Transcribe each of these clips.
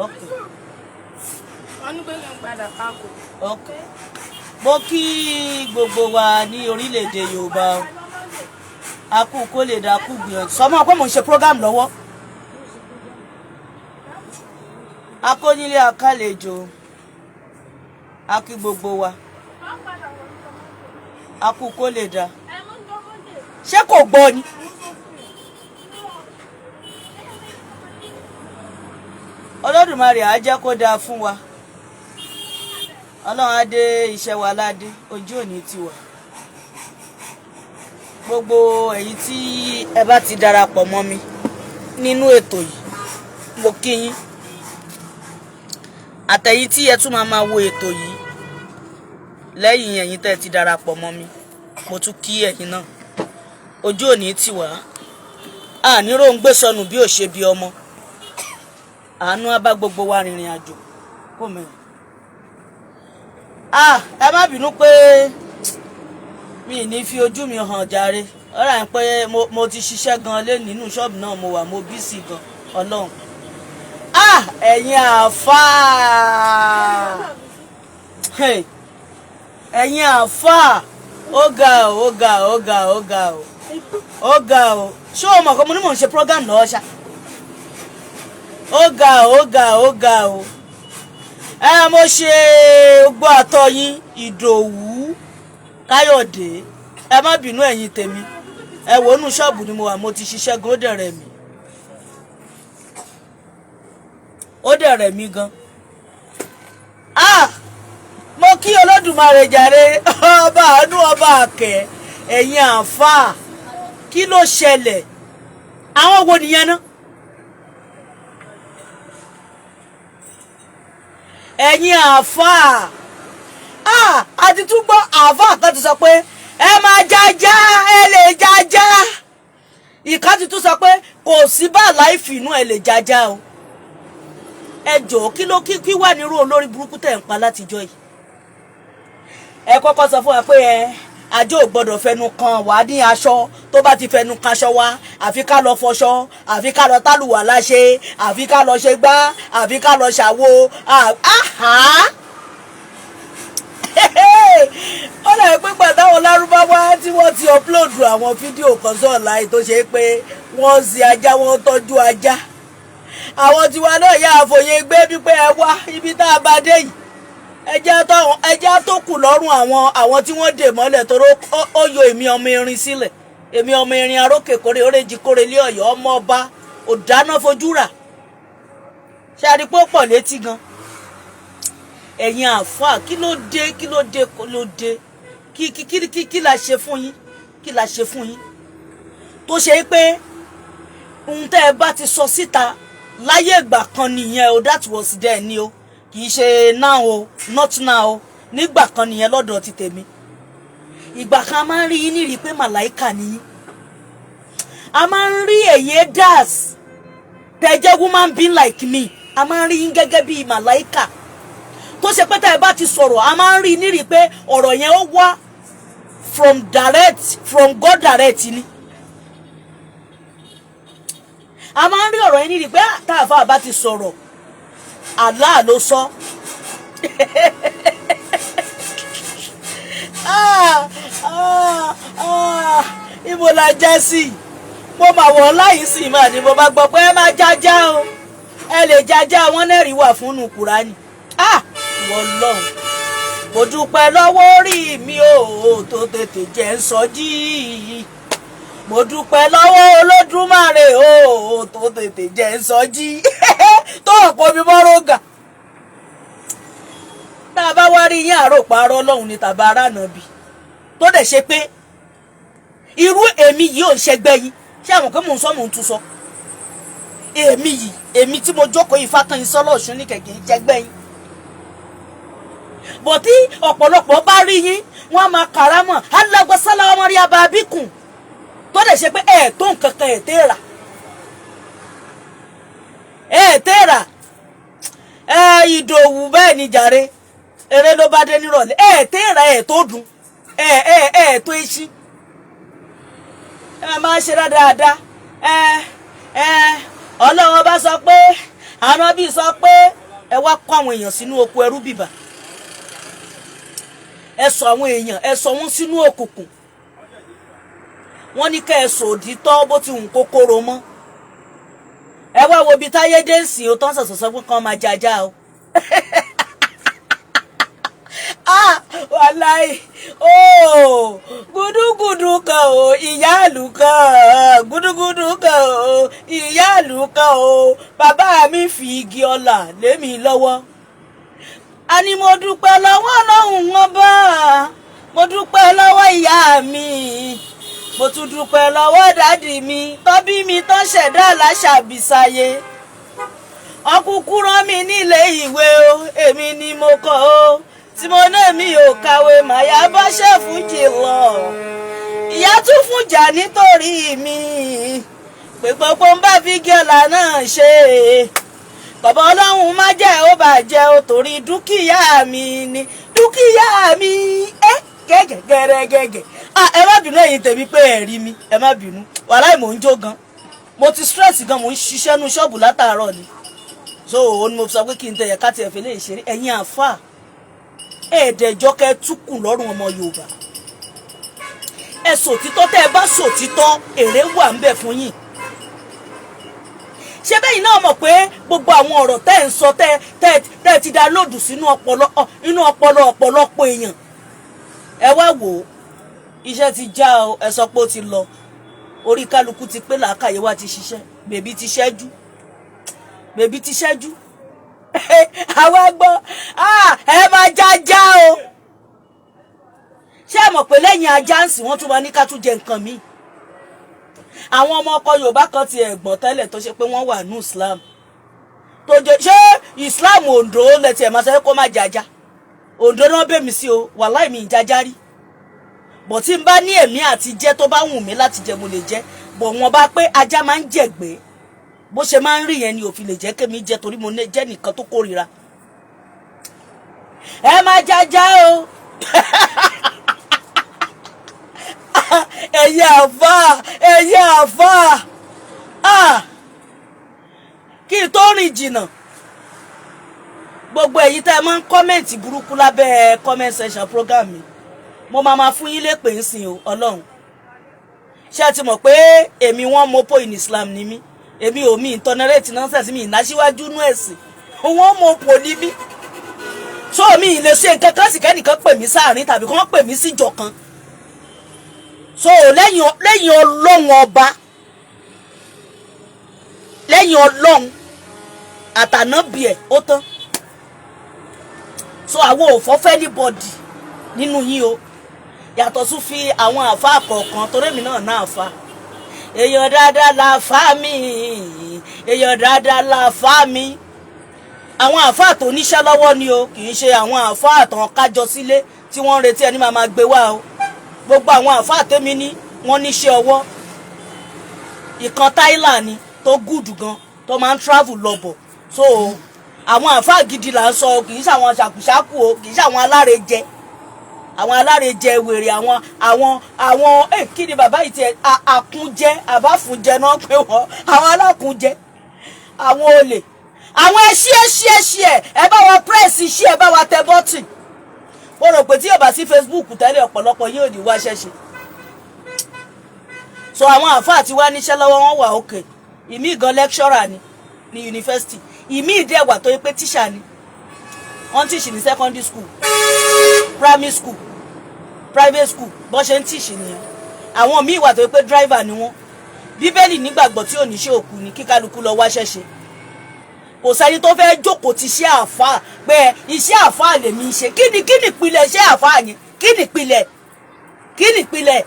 Okay. Wọ́n ní pé kí n padà kákò. Okay. Mo kí gbogbo wa ní orílẹ̀-èdè Yorùbá. A kú kó lè dá kú gbìyànjú. Sọmọ pé mo ń ṣe program lọ́wọ́. Akónílé akálejò. A kí gbogbo wa. A kú kó lè dá. Ṣé kò gbọ́ ni? Olódùmarè á jẹ́ kó dáa fún wa. Ọlọ́run á dé iṣẹ́ wa ládé, ojú òní tiwa. Gbogbo èyí tí ẹ bá ti darapọ̀ mọ́ mi nínú ètò yìí, mo kí yín. Àtẹ̀yí tí ẹ tún máa wo ètò yìí lẹ́yìn ẹ̀yin tẹ́ ti darapọ̀ mọ́ mi, mo tún kí ẹ̀yin náà. Ojú òní tiwa. A ní róńgbé sọnù bí ò ṣe bí ọmọ. Àánú á bá gbogbo wa rìnrìn àjò kò mẹ́rin. Ẹ má bínú pé mi ní fi ojú mi hàn jàre. Ọ̀rọ̀ à ń pé mo ti ṣiṣẹ́ gan lé nínú ṣọ́ọ̀bù náà mo wà mo bísí gan Ọlọ́run. Ẹ̀yin àfáà. Ẹ̀yin àfáà. Ó ga o. Ṣé o mọ̀ pé mo ní mò ń ṣe program lọ́wọ́ ṣá? Ó ga o. Mo ṣe gbọ́ àtọ́ yín Ìdòwú Káyọ̀dé. Ẹ má bínú ẹ̀yin tèmi. Ẹ wò ó nú ṣọ́ọ̀bù ni mo wà mo ti ṣiṣẹ́ gan ó dẹ̀ rẹ̀ mí gan. Mo kí Olódùmarè jàre ọba àánú ọba àkẹ́ ẹ̀yin àfáà. Kí ló ṣẹlẹ̀? Àwọn wo nìyẹn náà? Ẹ̀yin àfáà. Àti tún gbọ́ àfáà kan ti sọ pé ẹ máa jájá ẹ lè jájá. Ìkan ti tún sọ pé kò sí bá láìfì inú ẹ lè jájá o. Ẹ jọ̀ọ́ kí wà nírú olórí burúkú tẹ̀ ń pa látijọ́ yìí. Ẹ kọ́kọ́ sọ fún wa pé àjọ ò gbọ́dọ̀ fẹnu kan wà ní aṣọ tó bá ti fẹnu kan aṣọ wa àfi ká lọ fọṣọ àfi ká lọ tálùwà láṣẹ àfi ká lọ ṣe gbá àfi ká lọ ṣàwo. Ó lè pé pàtàwọn lárúbáwá tí wọ́n ti upload àwọn fídíò kan sí online tó ṣe pé wọ́n sin ajá wọ́n tọ́jú ajá. Àwọn tiwa náà yà àfòye gbé wípé ẹ wá ibi tá a bá dé yìí ẹjẹ́ tó kù lọ́rùn àwọn tí wọ́n dè mọ́lẹ̀ tó ó yọ èmi ọmọ erin sílẹ̀. Èmi ọmọ erin arókè kórè oréjì kórè lé Ọ̀yọ́ ọmọ ọba òdáná fojú rà. Ṣé àdìpọ̀ pọ̀ létí gan? Ẹ̀yin àfáà kí ló dé kí la ṣe fún yín tó ṣe pé ohun tẹ́ ẹ bá ti sọ síta láyé ìgbà kan nìyẹn o, that was then ni o, kì í ṣe now o, not now o, nígbà kan nìyẹn lọ́dọ̀ ti tèmi. Ìgbà kan a máa ń rí yín nírìí pé màláìkà nìyí. A máa ń rí èyí das tẹ́ jẹ́ woman being like me. A máa ń rí yín gẹ́gẹ́ bí màláìkà tó ṣe pé tá ẹ bá ti sọ̀rọ̀ a máa ń rí nírìí pé ọ̀rọ̀ yẹn ó wá from God direct ni. A máa ń rí ọ̀rọ̀ yẹn nírìí pé tá àfáà bá ti sọ̀rọ̀ Allah ló sọ. Ibo la já sí? Mo máa wọ̀ láyìí sí mà ní mo bá gbọ́ pé ẹ máa jájá o. Ẹ lè jájá wọn lẹ́rìí wà fún nu Kùránì. Wọ́n lọ́hùn. Mo dúpẹ́ lọ́wọ́ orí mi o tó tètè jẹ́ ń sọjí. Mo dúpẹ́ lọ́wọ́ Olódùmarè o tó tètè jẹ́ ń sọjí. Tó ọ̀pọ̀ mi mọ́ rógà. Tá a bá wá rí yín àròpárọ̀ Ọlọ́run ni tàbá ara nàbì. Tó dẹ̀ ṣe pé irú èmi yìí ò ń ṣẹgbẹ́ yín. Ṣé àwọn kan mò ń sọ mò ń tún sọ? Èmi tí mo jókòó Ifátán yín sọ́lọ́ Ọ̀ṣun ní kẹ̀kẹ́ jẹgbẹ́ yín. Bọ̀ tí ọ̀pọ̀lọpọ̀ bá rí yín wọ́n á máa kàrámọ̀ alágbèsálà ọmọ rí abàbíkùn. Tó dẹ̀ ṣe pé tó nǹkan kan tẹ́ra. Tẹ́ra. Ìdòwú bẹ́ẹ̀ ni jàre. Eré ló bá dé nírọ̀lẹ́. Tẹ́ra tó dùn. Tó eṣí. Máa ṣe dáadáa. Ọlọ́run bá sọ pé Ànábì sọ pé ẹ wá kó àwọn èèyàn sínú oko ẹrú bìbà, ẹ sọ àwọn èèyàn ẹ sọ wọn sínú òkùnkùn. Wọ́n ní kẹ́ ẹ sọ òdítọ́ bó ti hùn kókóró mọ́. Ẹ wá wo ibi táyé dé ń sìn ó tán sọ̀sọ̀sọ̀ pé kán máa jajá o. Wàláì gúdúgúdú kan o ìyáàlú kan, gúdúgúdú kan o ìyáàlú kan o, bàbá mi fi igi ọlà lé mi lọ́wọ́. A ní mo dúpẹ́ lọ́wọ́ Ọlọ́run wọn bá, mo dúpẹ́ lọ́wọ́ ìyá mi, mo tún dúpẹ́ lọ́wọ́ dádì mi tó bí mi tó ṣẹ̀dá aláṣàbísáyé. Ọkùnkùn rán mi nílé ìwé o, èmi ni mo kọ́ o, tí mo náà mi ò kàwé màyà bá ṣẹ́fù jì lọ. Ìyá tún fún jà nítorí mi, pé gbogbo ń bá fi gẹ́là náà ṣe. Bàbá Ọlọ́run má jẹ́ ó bàjẹ́ o, torí dúkìá mi ni dúkìá mi. Gẹ́gẹ́gẹ́rẹ́gẹ́gẹ́. Ẹ má bínú ẹ̀yin tèmi pé ẹ rí mi, ẹ má bínú. Wàláì mò ń jó gan. Mo ti stress gan, mò ń ṣiṣẹ́ nú ṣọ́ọ̀bù látàárọ̀ ni. So ó ní mo sọ pé kí n tẹ̀yẹ ká tiẹ̀ fi lè ṣeré. Ẹ̀yin àfáà ẹ̀ẹ́dẹ̀jọ́ kẹ́ túkùn lọ́rùn ọmọ Yorùbá. Ẹ sòtítọ́, tẹ́ ẹ bá sòtítọ́ èrè wà ń bẹ̀ fún yín. Ṣé bẹ́yìn náà mọ̀ pé gbogbo àwọn ọ̀rọ̀ tẹ́ ẹ̀ ń sọ tẹ́ ti download sínú ọpọlọ ọ̀pọ̀lọpọ̀ èèyàn. Ẹ wá wò ó, iṣẹ́ ti já o, ẹ sọ pé ó ti lọ. Orí kálukú ti pé làákàyè wa ti ṣiṣẹ́, bèbí ti ṣẹ́jú, bèbí ti ṣẹ́jú. Àwa gbọ́ ẹ máa jájá o. Ṣé ẹ mọ̀ pé lẹ́yìn ajá ń sìn wọ́n tún máa ní ká tún jẹ nǹkan míì. Àwọn ọmọ ọkọ Yorùbá kan ti ẹ̀gbọ́n tẹ́lẹ̀ tó ṣe pé wọ́n wà ní Islam tó jẹ ṣé Islam Ondo lẹ́tì ẹ̀ máa sọ kó má jájá. Ondo náà bẹ̀ mí sí o, wàláì mi jájá rí. Bọ̀ tí n bá ní ẹ̀mí àti jẹ́ tó bá wù mí láti jẹ mo lè jẹ. Bọ̀ wọ́n bá pé ajá máa ń jẹ̀gbẹ́, bó ṣe máa ń rí yẹn ni òfin lè jẹ́ kémi jẹ torí mo jẹ́ nìkan tó kórìíra. Ẹ má jájá o. Ẹ̀yin àfáà kí n tó rìn jìnnà, gbogbo èyí tẹ́ ẹ máa ń kọ́mẹ̀ntì burúkú lábẹ́ comment section program mi, mo máa fún yín lépè ń sìn o. Ọlọ́run ṣé ẹ ti mọ̀ pé èmi wọ́n mopo in Islam ni mí, èmi ò mi ìtọ́nẹ́rẹ́tì nọ́ńsẹ̀sì mi ìnáṣíwájú nú ẹ̀sìn, wọ́n mopo ní mí. So mi ì lè ṣe nǹkan kan sì kẹ́nìkan pè mí sáàrin tàbí kán pè mí síjọ kan. So lẹ́yìn Ọlọ́run ọba, lẹ́yìn Ọlọ́run àtànábì ẹ̀ ó tán. So àwọn ò fọ́fẹ́ anybody nínú yín o, yàtọ̀ tún fi àwọn àfáà kọ̀ọ̀kan torí mi náà náà fa. Èèyàn dáadáa la fá mi, èèyàn dáadáa la fá mi. Àwọn àfáà tó níṣẹ́ lọ́wọ́ ni o, kì í ṣe àwọn àfáà tán kájọ sílé tí wọ́n ń retí ẹni máa gbé wá o. Gbogbo àwọn àfáà tèmi ní wọ́n níṣẹ́ ọwọ́. Ìkan Thailand ni tó gùdù gan, tó máa ń travel lọ́bọ̀. So àwọn àfáà gidi là ń sọ, kì í ṣe àwọn ṣàkùṣàkù o, kì í ṣe àwọn alárejẹ. Àwọn alárejẹ wèrè, àwọn kí ni bàbá yìí tiẹ̀ àkúnjẹ àbáfúnjẹ náà pé wọ́n, àwọn alákúnjẹ, àwọn olè, àwọn ẹṣí ẹ bá wa press iṣí, ẹ bá wa tẹ bọ́tì. Mo rò pé tí yóò bá sí Facebook tẹ́lẹ̀ ọ̀pọ̀lọpọ̀ yóò ní wá ṣẹ́ṣe. So àwọn àfáà tí wá níṣẹ́ lọ́wọ́ wọn wà òkè. Ìmí gan lecturer ní yunifásitì, ìmí ìdẹ́wà tó yẹ pé tíṣà ni. Wọ́n tíṣì ní secondary school, primary school, private school, bọ́n ṣe ń tíṣì nìyẹn. Àwọn míì wà tó yẹ pé driver ni wọ́n. Bíbélì nígbàgbọ́ tí ò ní ṣe òkú ni kíkálukú lọ wá ṣẹ́ṣe. Kò sẹ́ni tó fẹ́ jókòó ti iṣẹ́ àfáà pé iṣẹ́ àfáà lèmi ń ṣe. Kí ni ìpìlẹ̀ iṣẹ́ àfáà yẹn? Kí ni ìpìlẹ̀?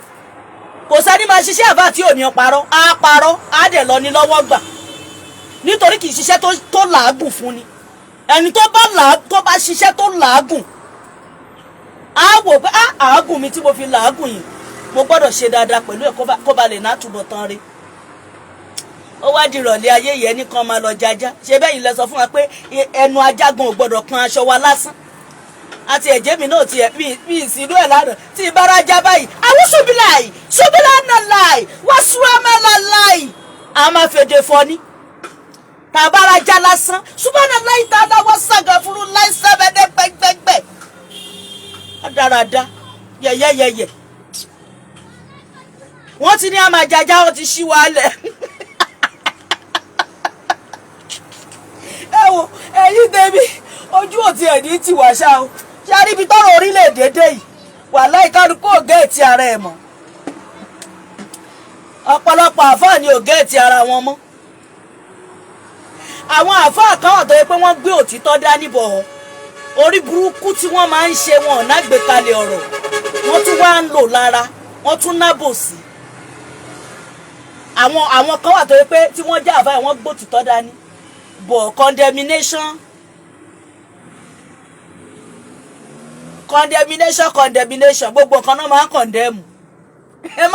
Kò sẹ́ni máa ṣiṣẹ́ àfáà tí ò ní parọ́, á parọ́, á dẹ̀ lọ ní lọ́wọ́ gbà. Nítorí kì í ṣiṣẹ́ tó làágùn fún ni. Ẹni tó bá ṣiṣẹ́ tó làágùn, á wò pé àágùn mi tí mo fi làágùn yìí, mo gbọ́dọ̀ ṣe dáadáa pẹ̀lú ẹ̀ kó ba lè ná túbọ̀ tán rí. Ó wá di ìrọ̀lẹ́ ayé yẹn nìkan máa lọ jájá. Ṣé bẹ́ẹ̀ yìí lẹ sọ fún wa pé ẹnu ajágun ò gbọ́dọ̀ kan aṣọ wa lásán. Àti ẹ̀jẹ̀ mi náà tiẹ̀ bí ìsìnú ẹ̀ lánàá tí ìbára já báyìí. Àwọn ṣùbíláì ṣùbílà náà láì wá ṣúwámẹ́lá láì. A máa fèdè fọ ní. tàbára já lásán subhanallahi ta'ala wa astaghfirullahi sẹ́bẹ̀dẹ̀ gbẹgbẹgbẹ dáradá yẹ̀yẹ̀yẹ̀yẹ̀ wọ́n ti ní àmàjàjà wọ́n ti ṣí wàhálẹ̀ ẹ wo ẹ̀yin tèmi ojú òtí ẹ̀ ní tiwa ṣá o ṣe àríbi tọ́rọ̀ orílẹ̀-èdè dé yìí wàláhì kálukú ò géètì ara ẹ̀ mọ́ ọ̀pọ̀lọpọ̀ àfáà ni ò géètì ara wọn mọ́ àwọn àfáà kan ọ̀dọ́ yẹ pé wọ́n gbé òtítọ́ dání bọ̀ orí burúkú tí wọ́n máa ń ṣe wọn ò nágbèkalẹ̀ ọ̀rọ̀ wọ́n tún wá ń lò lára wọ́n tún nábòsí àwọn kan wà tó yẹ pé tí wọ́n jẹ́ àfáà wọ́n gbé òtítọ́ dání bọ̀ condemnation gbogbo nǹkan náà máa ń condemn ẹ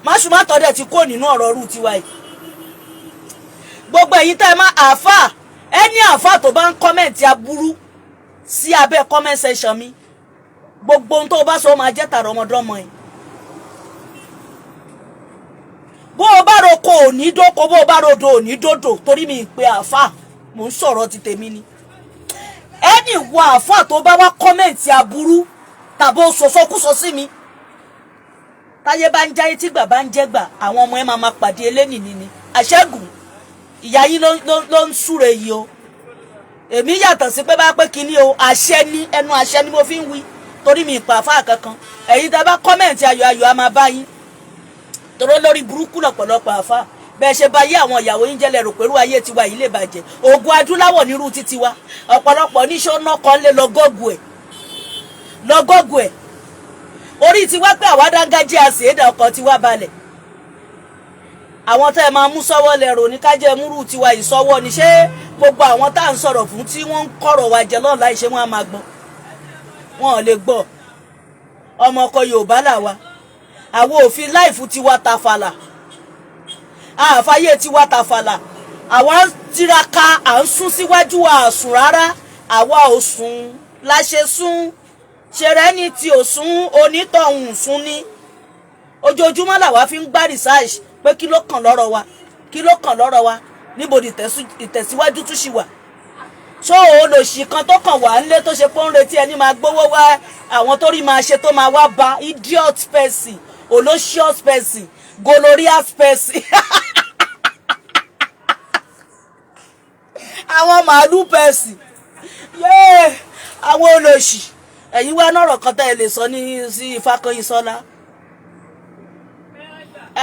má ṣùmọ́tọ̀ dẹ̀ ti kó nínú ọ̀rọ̀ ọ̀rú tiwa yìí gbogbo èyí tẹ́ ẹ má àáfà ẹni àáfà tó bá ń kọ́mẹ̀ntì aburú sí abẹ́ comment section mi gbogbo ohun tó bá sọ máa jẹ́ tààrà ọmọdọ́mọ ẹ̀ bó o bá roko òní dóko bó o bá rodo òní dòdò torí mi pé àáfà mò ń sọ̀rọ̀ ti tèmi ni ẹni wọ àáfà tó bá wá kọ́mẹ̀ntì aburú tàbó sọ̀sọ́kúsọ sí mi táyé bá ń jáyé tí gbà bá ń jẹ́gbà àwọn ọmọ ẹ máa pàdé elénìí ni àṣẹ́gun ìyá yín ló ń súre yìí o èmi yàtọ̀ sí pé bá pé kíní o àṣẹ ní ẹnu àṣẹ ni mo fi ń wí torí mi ìpà àfáà kankan ẹ̀yin tẹ́ bá kọ́mẹ̀ntì ayọ̀ á máa bá yín torí lórí burúkú lọ̀pọ̀lọpọ̀ àfáà bẹ́ẹ̀ ṣe bá yé àwọn ìyàwó yín jẹ́lẹ̀ rò pẹ̀lú ayé tiwa yìí lè bàjẹ́ oògùn adúláwọ̀ nírú títí wa ọ̀pọ̀lọpọ̀ níṣó náà kan lé lọ́gọ́gù ẹ̀ orí tiwa pé àwa dángájí àṣèédà ọkọ̀ tiwa balẹ̀ àwọn tẹ́ ẹ máa mú sọ́wọ́ lẹ́rọ ní kájẹ́ múrù tiwa ìsọwọ́ ni ṣé gbogbo àwọn tá à ń sọ̀rọ̀ fún tí wọ́n ń kọ̀rọ̀ wa jẹ lọ́la ìṣe wọn á máa gbọ́ wọn ò lè gbọ́ ọmọ ọkọ Yorùbá làwa àwọn òfin láìfù tiwa tàfàlà àfàyè tiwa tàfàlà àwa tiraka à ń sún síwájú àsùn rárá àwa ò sùn láṣẹ sún ṣẹrẹ ní tí ò sún onítọ̀hún sún ní ojoojúmọ́ làwa fi ń gbá research pé kí ló kàn lọ́rọ̀ wa níbo ni ìtẹ̀síwájú tún ṣì wà ṣó olòṣì kan tó kàn wá nílé tó ṣe pé ń retí ẹni máa gbówó wá àwọn tó rí máa ṣe tó máa wá ba idiot person olóṣìọ́s person gonorrhea person àwọn màálù person yéé àwọn olòṣì ẹ̀yin wá nọ̀rọ̀ kan tẹ́ ẹ lè sọ ní sí Ifákọ́yìnsọ́lá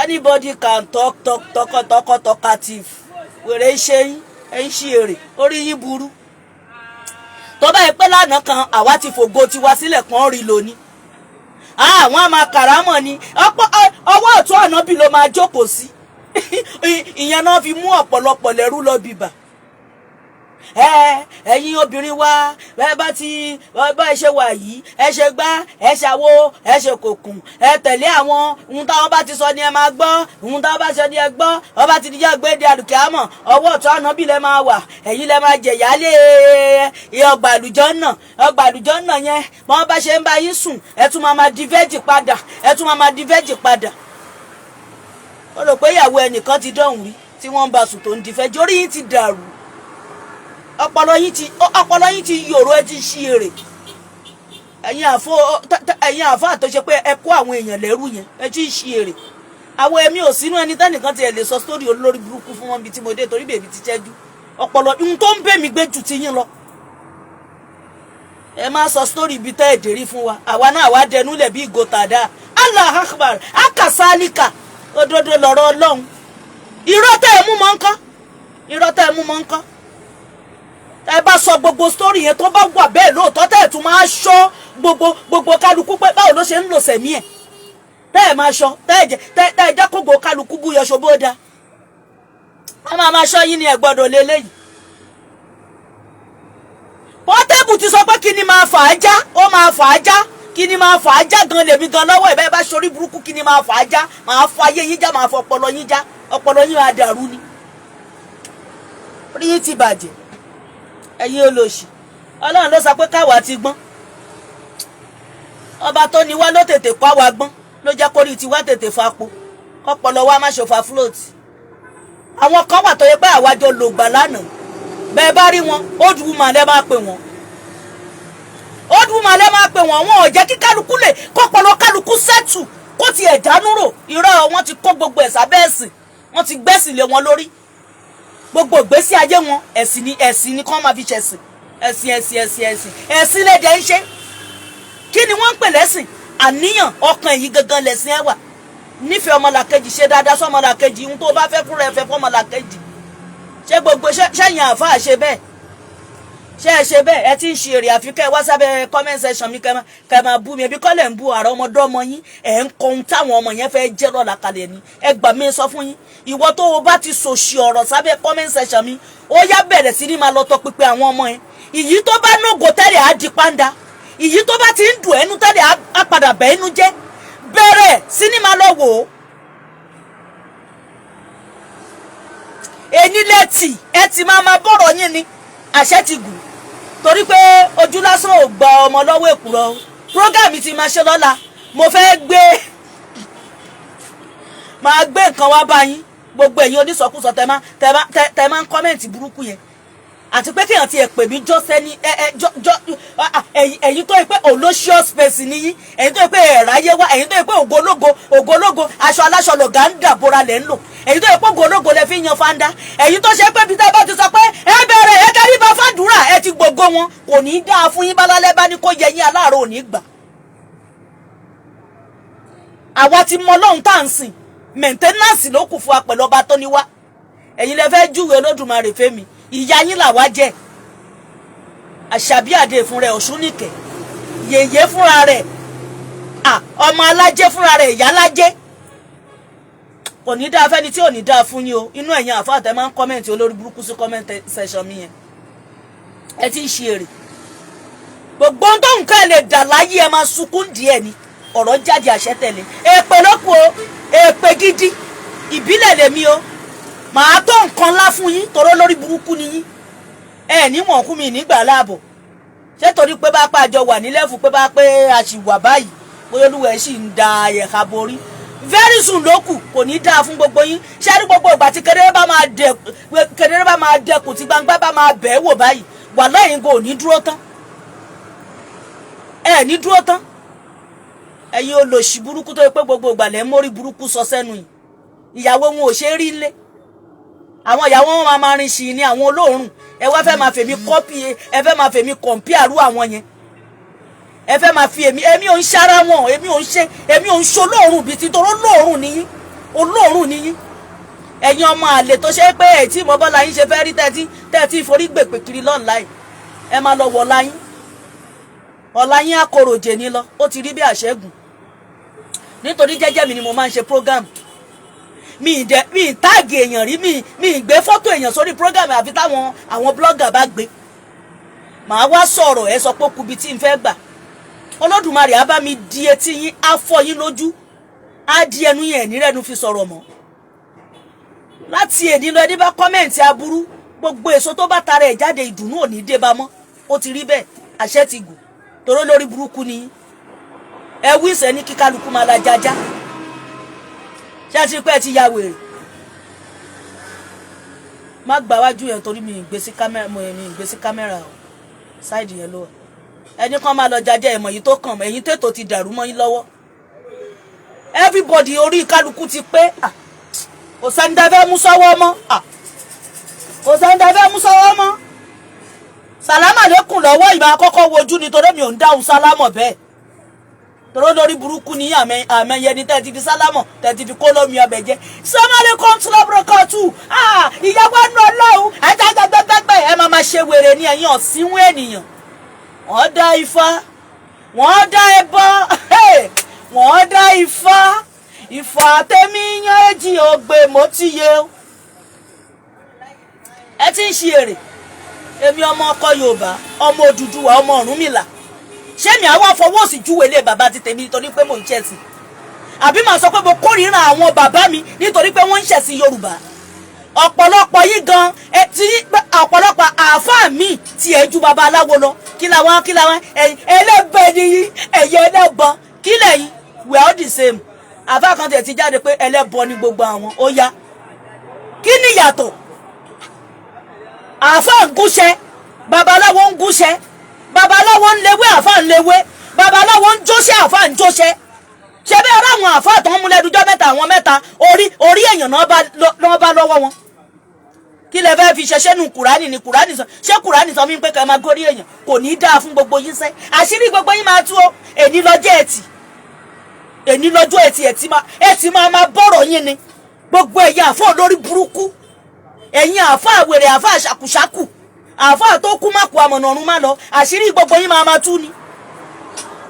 anybody can talk talkative wèrè ṣe ń ṣí èrè orí yín burú tó bá yẹ pé lánàá kan àwa ti fògo tiwa sílẹ̀ kan rí lónìí àwọn àmà kàrámọ̀ ni ọwọ́ ọ̀tún ànábì ló máa jókòó sí ìyẹn náà fi mú ọ̀pọ̀lọpọ̀ lẹ́rú lọ bìbà ẹ̀yin obìnrin wa bẹ́ẹ̀ bá ti bá ẹ ṣe wà yìí ẹ ṣe gbá ẹ ṣàwo ẹ ṣe kòkùn ẹ tẹ̀lé àwọn ohun táwọn bá ti sọ ni ẹ máa gbọ́ ohun táwọn bá ṣe ni ẹ gbọ́ ọba ti di jẹ́ gbé di àdùkẹ́àmọ̀ ọwọ́ ọ̀tún ànábì lẹ máa wà ẹ̀yin lẹ máa jẹ̀yà lé ọgbà àlùjọ náà yẹn bọ́n bá ṣe ń bá yín sùn ẹ tún máa di vẹ́jì padà ó rò pé ìyàwó ẹnìkan ti dọ̀hùn rí tí wọ́n ń bá sùn tó ń di fẹ́jì orí yín ti dàrú ọpọlọ yín ti yòrò ẹ ti ṣí èrè ẹ̀yin àfáà tó ṣe pé ẹ kó àwọn èèyàn lẹ́rú yẹn ẹ ti ṣí èrè àwọn ẹ̀mí ò sínú ẹni tẹ́nìkan ti ẹ̀ lè sọ sítórì olórí burúkú fún wọn bí tí mo dé torí bèbí ti tẹ́jú ọpọlọ ohun tó ń bẹ̀ mí gbé jù ti yín lọ ẹ má sọ sítórì ibi tẹ́ ẹ̀ dérí fún wa àwa náà wá dẹnu lẹ̀ bí ìgò tàdá Allah akbar akasálíkà òdodo lọ̀rọ̀ Ọlọ́run irọ́ tẹ́ ẹ mú mọ́ nǹkan ẹ bá sọ gbogbo sítórì yẹn tó bá wà bẹ́ẹ̀ lóòótọ́ tẹ́ ẹ̀ tún máa ṣọ́ gbogbo kálukú pé báwo ló ṣe ń lò sẹ̀mí ẹ̀ tẹ́ ẹ̀ máa ṣọ́ tẹ́ ẹ̀ jẹ́ kó gbogbo kálukú bú yọṣọ bó da ẹ máa ṣọ́ yín ni ẹ̀ gbọ́dọ̀ lélẹ́yìí. Pọ́tẹ́bù ti sọ pé kí ni máa fà á já ó máa fà á já kí ni máa fà á já gan lèmi gan lọ́wọ́ ìbẹ́ bá ṣorí burúkú kí ni máa fà á já máa fọ ayé yín já máa fọ ọpọlọ yín já ọpọlọ yín máa dàrú ni orí yín ti bàjẹ́ ẹ̀yin olóṣì Ọlọ́run ló sọ pé káwa ti gbọ́n ọba tó ní wá ló tètè kọ́ wa gbọ́n ló jẹ́ kórìí tiwa tètè fapo kọ́pọlọ wa má ṣòfà float àwọn kan wà tó yẹ pé àwájọ lògbà lánàá bẹ́ẹ̀ bá rí wọn old woman lẹ́ máa pè wọ́n old woman lẹ́ máa pè wọ́n wọn ò jẹ́ kí kálukú lè kọ́pọ̀lọ́ kálukú sẹ́tù kó tiẹ̀ dánú rò irọ́ wọn ti kó gbogbo ẹ̀sà bẹ́ẹ̀ sìn wọ́n ti gbẹ́sìn lé wọn lórí gbogbo ìgbésí ayé wọn ẹ̀sìn ni kán máa fi ṣẹ̀sìn ẹ̀sìn lẹ́dẹ̀ ń ṣe kí ni wọ́n ń pè lẹ́sìn àníyàn ọkàn èyí gangan lẹ̀sìn ẹ̀ wà nífẹ̀ẹ́ ọmọlàkejì ṣe dáadáa sọ́mọlàkejì ohun tó bá fẹ́ fúnra ẹ̀ fẹ́ fọ́mọlàkejì ṣé gbogbo ṣẹ́yìn àáfàá ṣe bẹ́ẹ̀ ṣe bẹ́ẹ̀ ẹ ti ń ṣe èrè àfi kẹ́ ẹ wá sábẹ́ comment section mi kẹ́ máa bú mi ẹbí kọ́lẹ̀ ń bú àrà ọmọdé ọmọ yín ẹ̀ ń kọ ohun táwọn ọmọ yẹn fẹ́ jẹ́ lọ́la kalẹ̀ ni ẹ gbà mí sọ fún yín ìwọ tó o bá ti sòṣì ọ̀rọ̀ sábẹ́ comment section mi ó yá bẹ̀rẹ̀ sí ní máa lọ tọpinpin àwọn ọmọ yẹn ìyí tó bá nógo tẹ́lẹ̀ á di pàǹdà ìyí tó bá ti ń dùn ẹnu tẹ́lẹ̀ á padà bẹ̀ ẹnu jẹ́ bẹ̀rẹ̀ sí ní máa lọ wò ó ẹni lẹ́tì ẹ ti máa bọ̀rọ̀ yín ni àṣẹ ti gùn torí pé ojú lásán ò gba ọmọ lọ́wọ́ èkùrọ́ program ti máa ṣe lọ́la mo fẹ́ máa gbé nǹkan wá bá yín gbogbo ẹ̀yin onísọkúsọ tẹ máa ń kọ́mẹ̀ntì burúkú yẹn àti pé kéèyàn ti ẹ̀ pè mí jọ́sẹ́ ní ẹ̀yin tó yẹ pé olóṣìọ́ space nìyí ẹ̀yin tó yẹ pé ẹ̀ráyé wá ẹ̀yin tó yẹ pé ògológo aṣọ aláṣọ lọ̀gá ń dàbora lẹ̀ ń lò ẹ̀yin tó yẹ pé ògológo lẹ fi yan fanda ẹ̀yin tó ṣe pé bí tẹ́ bá ti sọ pé ẹ bẹ̀rẹ̀ ẹ kárí bá fàdúrà ẹ ti gbogbo wọn kò ní í dáa fún yín bálálẹ́ bá ní kó yẹ yín aláàárọ̀ ò ní gbà. àwa ti mọ Ọlọ́run tá à ń sìn maintenance ló kù fún wa pẹ̀lú ọba tó ní wá ẹ̀yin lẹ fẹ́ júwe Olódùmarè fẹ́mi ìyá yín làwa jẹ́ àṣàbí àdé fún rẹ̀ ọ̀ṣun nìkẹ́ yèyé fúnra rẹ̀ ọmọ alájẹ́ fúnra rẹ̀ ìyá alájẹ́ kò ní dáa fẹ́ni tí ò ní dáa fún yín o inú ẹ̀yin àfáàtẹ́ máa ń kọ́mẹ̀ntì olórí burúkú sí kọ́mẹ̀ntì section mi yẹn ẹ ti ń ṣe èrè gbogbo tó nǹkan ẹ̀ lè dà láyé ẹ máa sunkún díẹ̀ ni ọ̀rọ̀ jáde àṣẹ tẹ̀lé èpè lóko o èpè gidi ìbílẹ̀ lèmi o màá tó nǹkan ńlá fún yín toró lórí burúkú ni yín ẹ níwọ̀n kú mi nígbà láàbọ̀ ṣé torí pé bá pàjọ wà nílẹ̀ fún pé bá pé a sì wà báyìí bóyá olúwẹ̀ sì ń da ẹ̀ka borí very soon ló kù kò ní dáa fún gbogbo yín ṣé rí gbogbo ìgbà tí kedere bá máa dẹkùn tí gbangba bá máa bẹ̀ wò báyìí wà lẹ́yìn kò ní dúró tán ẹ ní dúró tán ẹ̀yin olòṣì burúkú tó yẹ pé gbogbo ìgbà lẹ́ mórí burúkú sọ sẹ́nu yìí ìyàwó wọn ò ṣe é rí lé àwọn ìyàwó wọn máa rin sí ní àwọn olóòórùn ẹ wá fẹ́ máa fèmí kọ́pì ẹ fẹ́ máa fèmí kọ̀ǹpì àrú àwọn yẹn ẹ fẹ́ máa fi èmi ò ń ṣára wọn èmi ò ń ṣe olóòórùn bíi ti toró olóòórùn níyín ẹ̀yin ọmọ àlè tó ṣe pé ẹ̀ tí mọ́bọ́lá yín ṣe fẹ́ rí tẹ́tí forí gbèpè kiri lọ́nláì ẹ máa lọ wọ̀ ọ̀la yín akọ̀ròjè ní lọ ó ti rí bí àṣẹ́gun nítorí jẹ́jẹ́ mi ni mo máa ń ṣe program mi táàgì èèyàn rí mi gbé fọ́tò èèyàn sórí program àfi táwọn àwọn blogger bá gbé màá wá sọ̀rọ̀ ẹ sọ pé ó kubi tí n fẹ́ gbà Olódùmarè á bá mi di etí yín á fọ́ yín lójú á di ẹnu yẹn nírẹ́nu fi sọ̀rọ̀ mọ́ láti èdè lọ ẹni bá kọ́mẹ̀ntì aburú gbogbo èso tó bá tara ẹ̀ jáde ìdùnnú ò ní dé bá mọ́ ó ti rí bẹ́ẹ̀ àṣẹ ti gùn toró lórí burúkú ni ẹ wí ìṣẹ́ ní kíkálukú máa la jájá ṣé àti pé ẹ ti ya wèrè má gbà wájú yẹn torí mi ìgbé sí kámẹ́rà o ṣáìdì yẹn ló wà ẹni kan máa lọ jájá ẹ̀mọ̀ yìí tó kàn mọ́ ẹ̀yìn tètò ti dàrú mọ́ yín lọ́wọ́ everybody orí kálukú ti pé kò sẹ́ni dáfẹ́ mú sọ́wọ́ mọ́ sàlámà lẹ́kùn lọ́wọ́ ìbá kọ́kọ́ wojú nítorí mi ò ń dáhùn sálámọ̀ bẹ́ẹ̀ toro lórí burúkú ní àmẹ́yẹ ní tẹ́tí fi sálámọ̀ tẹ́tí fi kó lómi ọbẹ̀ jẹ́ sọ́mọ́lé kọ́ńtùlọ́ bùrọ̀kọ́tù ìyàwó ẹnu ọlọ́run ẹ̀ẹ́dẹ́gbẹ́gbẹ́gbẹ́ ẹ máa ṣe wèrè ní ẹ̀yìn ọ̀sìnwó ènìyàn wọ́n dá ifá wọ́n dá ẹbọ wọ́n dá ifá tẹ́mí yan èjì ògbè mọ́tíye ẹ ti ń ṣe èrè èmi ọmọ ọkọ Yorùbá ọmọ Odùduwà ọmọ Ọ̀rúnmìlà ṣé mi àwọn afọwọ́sì júwe lé bàbá ti tèmi nítorí pé mò ń ṣẹ̀sìn àbí màá sọ pé mo kórìíra àwọn bàbá mi nítorí pé wọ́n ń ṣẹ̀sìn Yorùbá ọ̀pọ̀lọpọ̀ yìí gan tí ọ̀pọ̀lọpọ̀ àáfàá mi ti ẹ̀ ju bàbá aláwo lọ kí làwọn ẹlẹ́bẹ̀ nìyí ẹ̀yẹ ẹlẹ́bọ kí lẹ́yìn we are all the same àáfàá kan tẹ̀ ti jáde pé ẹlẹ́bọ ni gbogbo àwọn ó yá kí ni yàtọ̀ àáfàá ń gúnṣẹ́ babaláwo ń gúnṣẹ́ babaláwo ń léwé àáfàá ń léwé babaláwo ń jóṣẹ́ àáfàá ń jóṣẹ́ ṣe bí ara àwọn àáfàá tó ń múlẹ̀ dújọ́ mẹ́ta àwọn mẹ́ta orí èèyàn náà bá lọ́wọ́ wọn kí lẹ fẹ́ fi ṣẹṣẹ́ nu kùránì ni kùránì sọ ṣé kùránì sọ mí pé kẹ́ máa górí èèyàn kò ní í dáa fún gbogbo yín sẹ́ àṣírí gbogbo yín máa tú ó èní lọ́jọ́ ẹtì máa bọ̀rọ̀ yín ni gbogbo ẹ̀yin àáfàá olórí burúkú ẹ̀yin àáfàá wèrè àáfàá ṣàkùṣàkù àáfàá tó kú má kú àmọ̀nà ọ̀run má lọ àṣírí gbogbo yín máa tú ni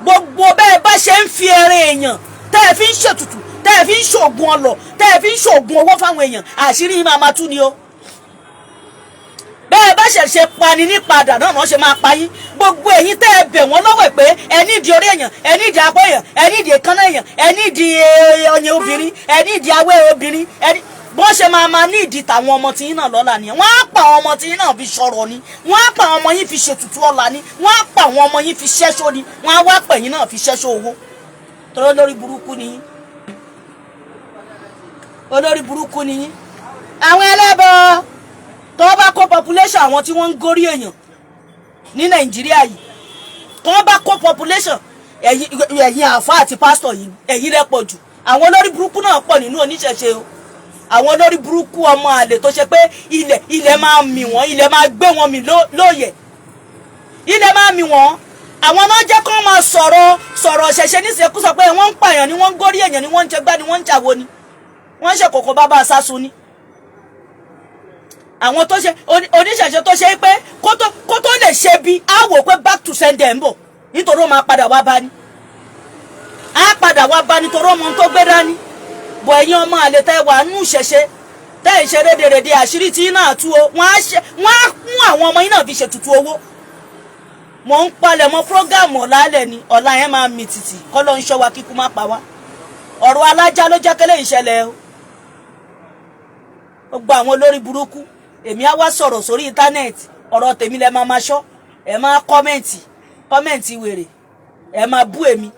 gbogbo bẹ́ẹ̀ bá ṣe ń fi ẹran èèyàn tẹ́ ẹ fi ń ṣètùtù tẹ́ ẹ fi ń ṣoògùn ọlọ̀ tẹ́ ẹ fi ń ṣoògùn owó fáwọn èèyàn àṣírí yín máa tú ni o bẹ́ẹ̀ bá ṣẹ̀ṣẹ̀ pani ní padà náà wọ́n ṣe máa pa yín gbogbo ẹ̀yin tẹ́ ẹ bẹ̀ wọ́n lọ́wọ́ pé ẹ nídìí orí èèyàn ẹ nídìí apá èèyàn ẹ nídìí èékánná èèyàn ẹ nídìí ọyàn obìnrin ẹ nídìí awẹ́ obìnrin bọ́n ṣe máa ní ìdí tàwọn ọmọ tí yín náà lọ́la nìyẹn wọ́n á pa àwọn ọmọ tí yín náà fi ṣọ̀rọ̀ ni wọ́n á pa àwọn ọmọ yín fi ṣètùtù ọ̀la ni wọ́n á pa àwọn ọmọ yín fi ṣẹ́ṣó ni wọ́n á wá pẹ̀yìn náà fi ṣẹ́ṣó owó torí olórí burúkú ni yín olórí burúkú ni yín àwọn ẹlẹ́bọ tó bá kó population àwọn tí wọ́n ń górí èèyàn ní nàìjíríà yìí tó bá kó population ẹ̀yin àáfàá àti pásítọ̀ yìí ẹ̀yin lẹ pọ̀ jù àwọn olórí burúkú náà pọ̀ nínú oníṣẹ̀ṣe o àwọn olórí burúkú ọmọ àlè tó ṣe pé ilẹ̀ máa mì wọ́n ilẹ̀ máa gbé wọn mì lóòyẹ̀ ilẹ̀ máa mì wọ́n àwọn náà jẹ́ kó máa sọ̀rọ̀ ṣẹ̀ṣẹ̀ níṣẹ́kú sọ pé wọ́n ń pààyàn ni wọ́n ń górí èèyàn ni wọ́n ń jẹgbá ni wọ́n ń jàwo ni wọ́n ń ṣe kòkó bàbá àsásù ni àwọn tó ṣe oníṣẹ̀ṣẹ̀ tó ṣe pé kó tó lè ṣe bí á wò pé back to sender ń bọ̀ nítorí ó máa padà wá bá ní á padà wá bá nítorí ọmọ tó gbé dání bọ̀ ẹ̀yin ọmọ àlè tẹ́ wà nù ṣẹ̀ṣẹ̀ tẹ́ ìṣe rédèrèdè àṣírí tí náà tú o wọ́n á mú àwọn ọmọ yín náà fi ṣètùtù owó mò ń palẹ̀ mọ́ prógámù ọ̀làlẹ̀ ni ọ̀la yẹn máa mì tìtì kọ́ ló ń ṣọ́ wa kíkú má pa wá ọ̀rọ̀ alájá ló jákẹ́lẹ́ ìṣẹ̀lẹ̀ o gbogbo àwọn olórí burúkú èmi á wá sọ̀rọ̀ sórí íńtánẹ́ẹ̀tì ọ̀rọ̀ tèmi lẹ máa ṣọ́ ẹ máa kọ́mẹ̀ǹtì wèrè ẹ máa bú èmi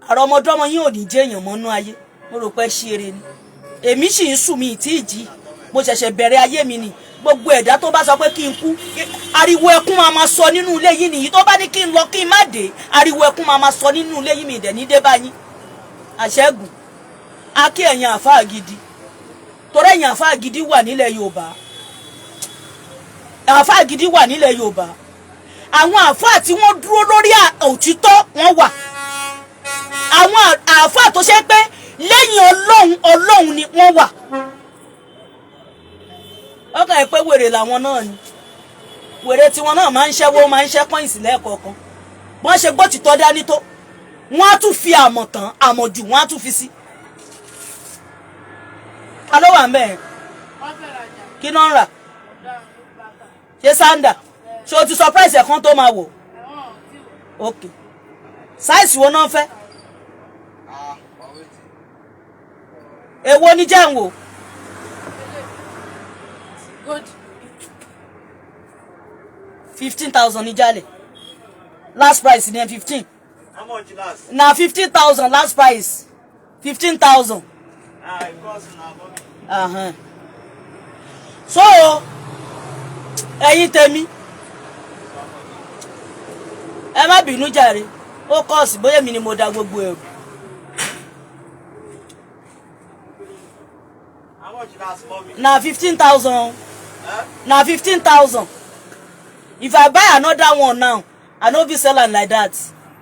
àrọmọdọ́mọ yín ò ní jẹ́ èèyàn mọ́nú ayé mo rò pé ṣe eré ni èmi sì ń sùn mi ì tí ì jí mo ṣẹ̀ṣẹ̀ bẹ̀rẹ̀ ayé mi ni gbogbo ẹ̀dá tó bá sọ pé kí n kú ariwo ẹkún máa sọ nínú ilé yìí nìyí tó bá ní kí n lọ kí n má dé ariwo ẹkún máa sọ nínú ilé yìí mi ìdẹ̀ ní dé báyìí àṣẹ́gun á kí ẹ̀yin àfáà gidi torí ẹ̀yin àfáà gidi wà nílẹ̀ Yorùbá àfáà gidi wà nílẹ̀ Yorùbá àwọn àfáà tí wọ́n dúró lórí òtítọ́ wọ́n wà àwọn àfáà tó ṣe pé lẹ́yìn ọlọ́run ni wọ́n wà ọkàn ẹ̀ pé wèrè làwọn náà ni wèrè tiwọn náà máa ń ṣẹ́wó máa ń ṣẹ́ pọ́ìnsì lẹ́ẹ̀kọ̀ọ̀kan wọ́n ṣe gbọ́ tìtọ́ dání tó wọ́n á tún fi àmọ̀ tán àmọ̀jù wọ́n á tún fi sí aló wà ń bẹ̀ kí náà ń rà ṣé sáńdà ṣé o ti surprise ẹ̀kan tó máa wò ok sáìsì wo náà fẹ́ èwo ni jẹ́ ń wò. Good. 15,000 ní jálẹ̀ last price ní 15. How much last? Na 15,000 last price 15,000. It costs now. So ẹ̀yin tèmi ẹ má bínú jàre ó kọ́ọ̀sì bóyá mi ni mo da gbogbo ẹrù. How much last, mommy? Na 15,000. Huh? Na 15,000. If I buy another one now, I no be sell am like that.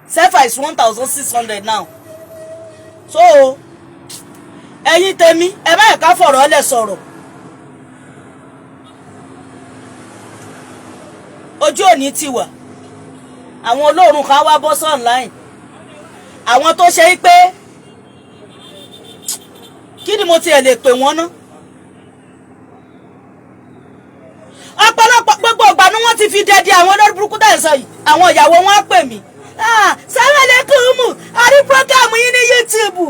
Sefa is 1,600 now. So ẹ̀yin tèmi ẹ má ká fọ̀rọ̀ lẹ̀ sọ̀rọ̀. Ojú òní ti wà. Àwọn olóòrùn kan wá bọ́ online. Àwọn tó ṣe pé kí ni mo tiẹ̀ lè pè wọ́n ná. Ọ̀pọ̀lọpọ̀ gbogbo ìgbà ni wọ́n ti fi dẹdẹ àwọn olórí burúkú dá ìsọ yìí. Àwọn ìyàwó wọn á pè mí. Sàmẹ́lẹ́kùnmù, a rí prógámù yín ní YouTube.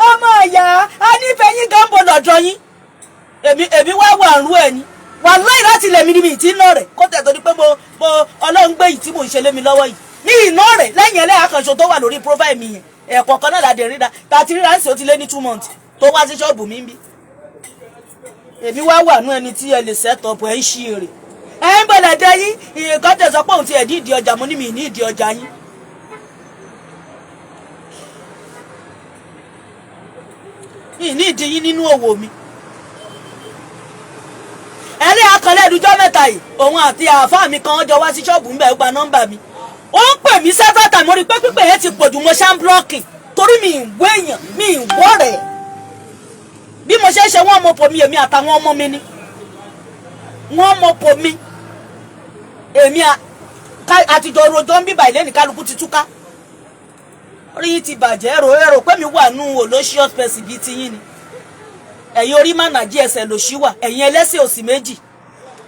Ọmọ ìyá, a nífẹ̀ẹ́ yín gan bọ̀ lọ́dọ̀ yín. Èmi wá wà rú ẹ̀ ni. Wàláhì láti lèmi ni mi ti ná rẹ̀. Kó tẹ̀ tó ní pé mo Ọlọ́run gbé yìí tí mò ń ṣe lé mi lọ́wọ́ yìí. Ní ìná rẹ̀ lẹ́yìn ẹlẹ́yà kan ṣo tó wà lórí profile mi yẹn. Ẹ̀kọ̀ọ̀kan náà ládé ríra. Tàti ríra ń sì ó ti lé ní 2 months. Tó wá sí ṣọ́ọ̀bù mi ń bí. èmi wá wà nú ẹni tí ẹ lè set up ẹ ń ṣí èrè ẹ ń bọ̀lẹ̀ dé yín ìyẹ̀kan tẹ̀ sọ pé òun ti ẹ̀ ní ìdí ọjà mo ní mi ní ìdí ọjà yín. ní ìdí yín nínú òwò mi. ẹlẹ́ akànlẹ̀ ẹ̀dùjọ́ mẹ́ta yìí òun àti àáfàá mi kan jọ wá sí ṣọ́ọ̀bù ń bẹ̀ gba nọ́mbà mi. ó ń pè mí sẹ́fẹ̀tà mo rí pé pípé yẹn ti pọ̀jù mo ṣá ń blọ́ọ̀kì torí mi ì wé èèyàn mi ì wọ́ rẹ̀. bí mo ṣe ń ṣe wọ́n mọ̀ pò mi èmi àtàwọn ọmọ mi ni wọ́n mọ̀ pò mi èmi àtijọ́ rojọ́ ń bíbà ilé ní kálukú ti túká. orí yìí ti bàjẹ́ èrò pé mi wà nù olóṣìọ́ pẹ̀sì bíi tiyín ni ẹ̀yin orí má nàjí ẹsẹ̀ lòṣì wà ẹ̀yin ẹlẹ́sẹ̀ òsì méjì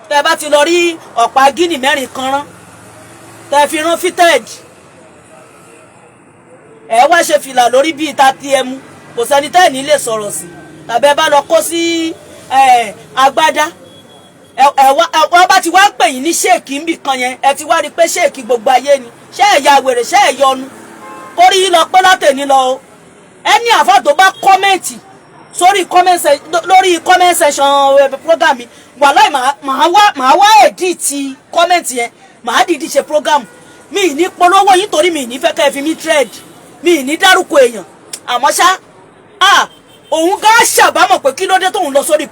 tẹ́ bá ti lọ rí ọ̀pá gíní mẹ́rin kan rán tẹ́ fi rán fitted ẹ wá ṣe fìlà lórí bíi ta ti ẹmu kò sẹ́ni tẹ́ ní lè sọ̀rọ̀ sí tàbí ẹ bá lọ kó sí agbádá ẹ bá ti wá pè yín ní ṣéèkì ńbì kan yẹn ẹ ti wá rí pé ṣéèkì gbogbo ayé ni ṣé ẹ̀yà wèrè ṣé ẹ̀yọnu kórí yín lọ pé látẹ̀ní lọ o ẹni àfọ́ tó bá kọ́mẹ̀ntì lórí comment section program mi wàláì màá wá edit comment yẹn màá dìdí ṣe program mi ní polówó yín torí mi ní fẹ́ kẹ́ fi mí trade mi ní dárúkọ èèyàn àmọ́ ṣá òun gá ṣàbámọ̀ pé kí ló dé tóun lọ sórí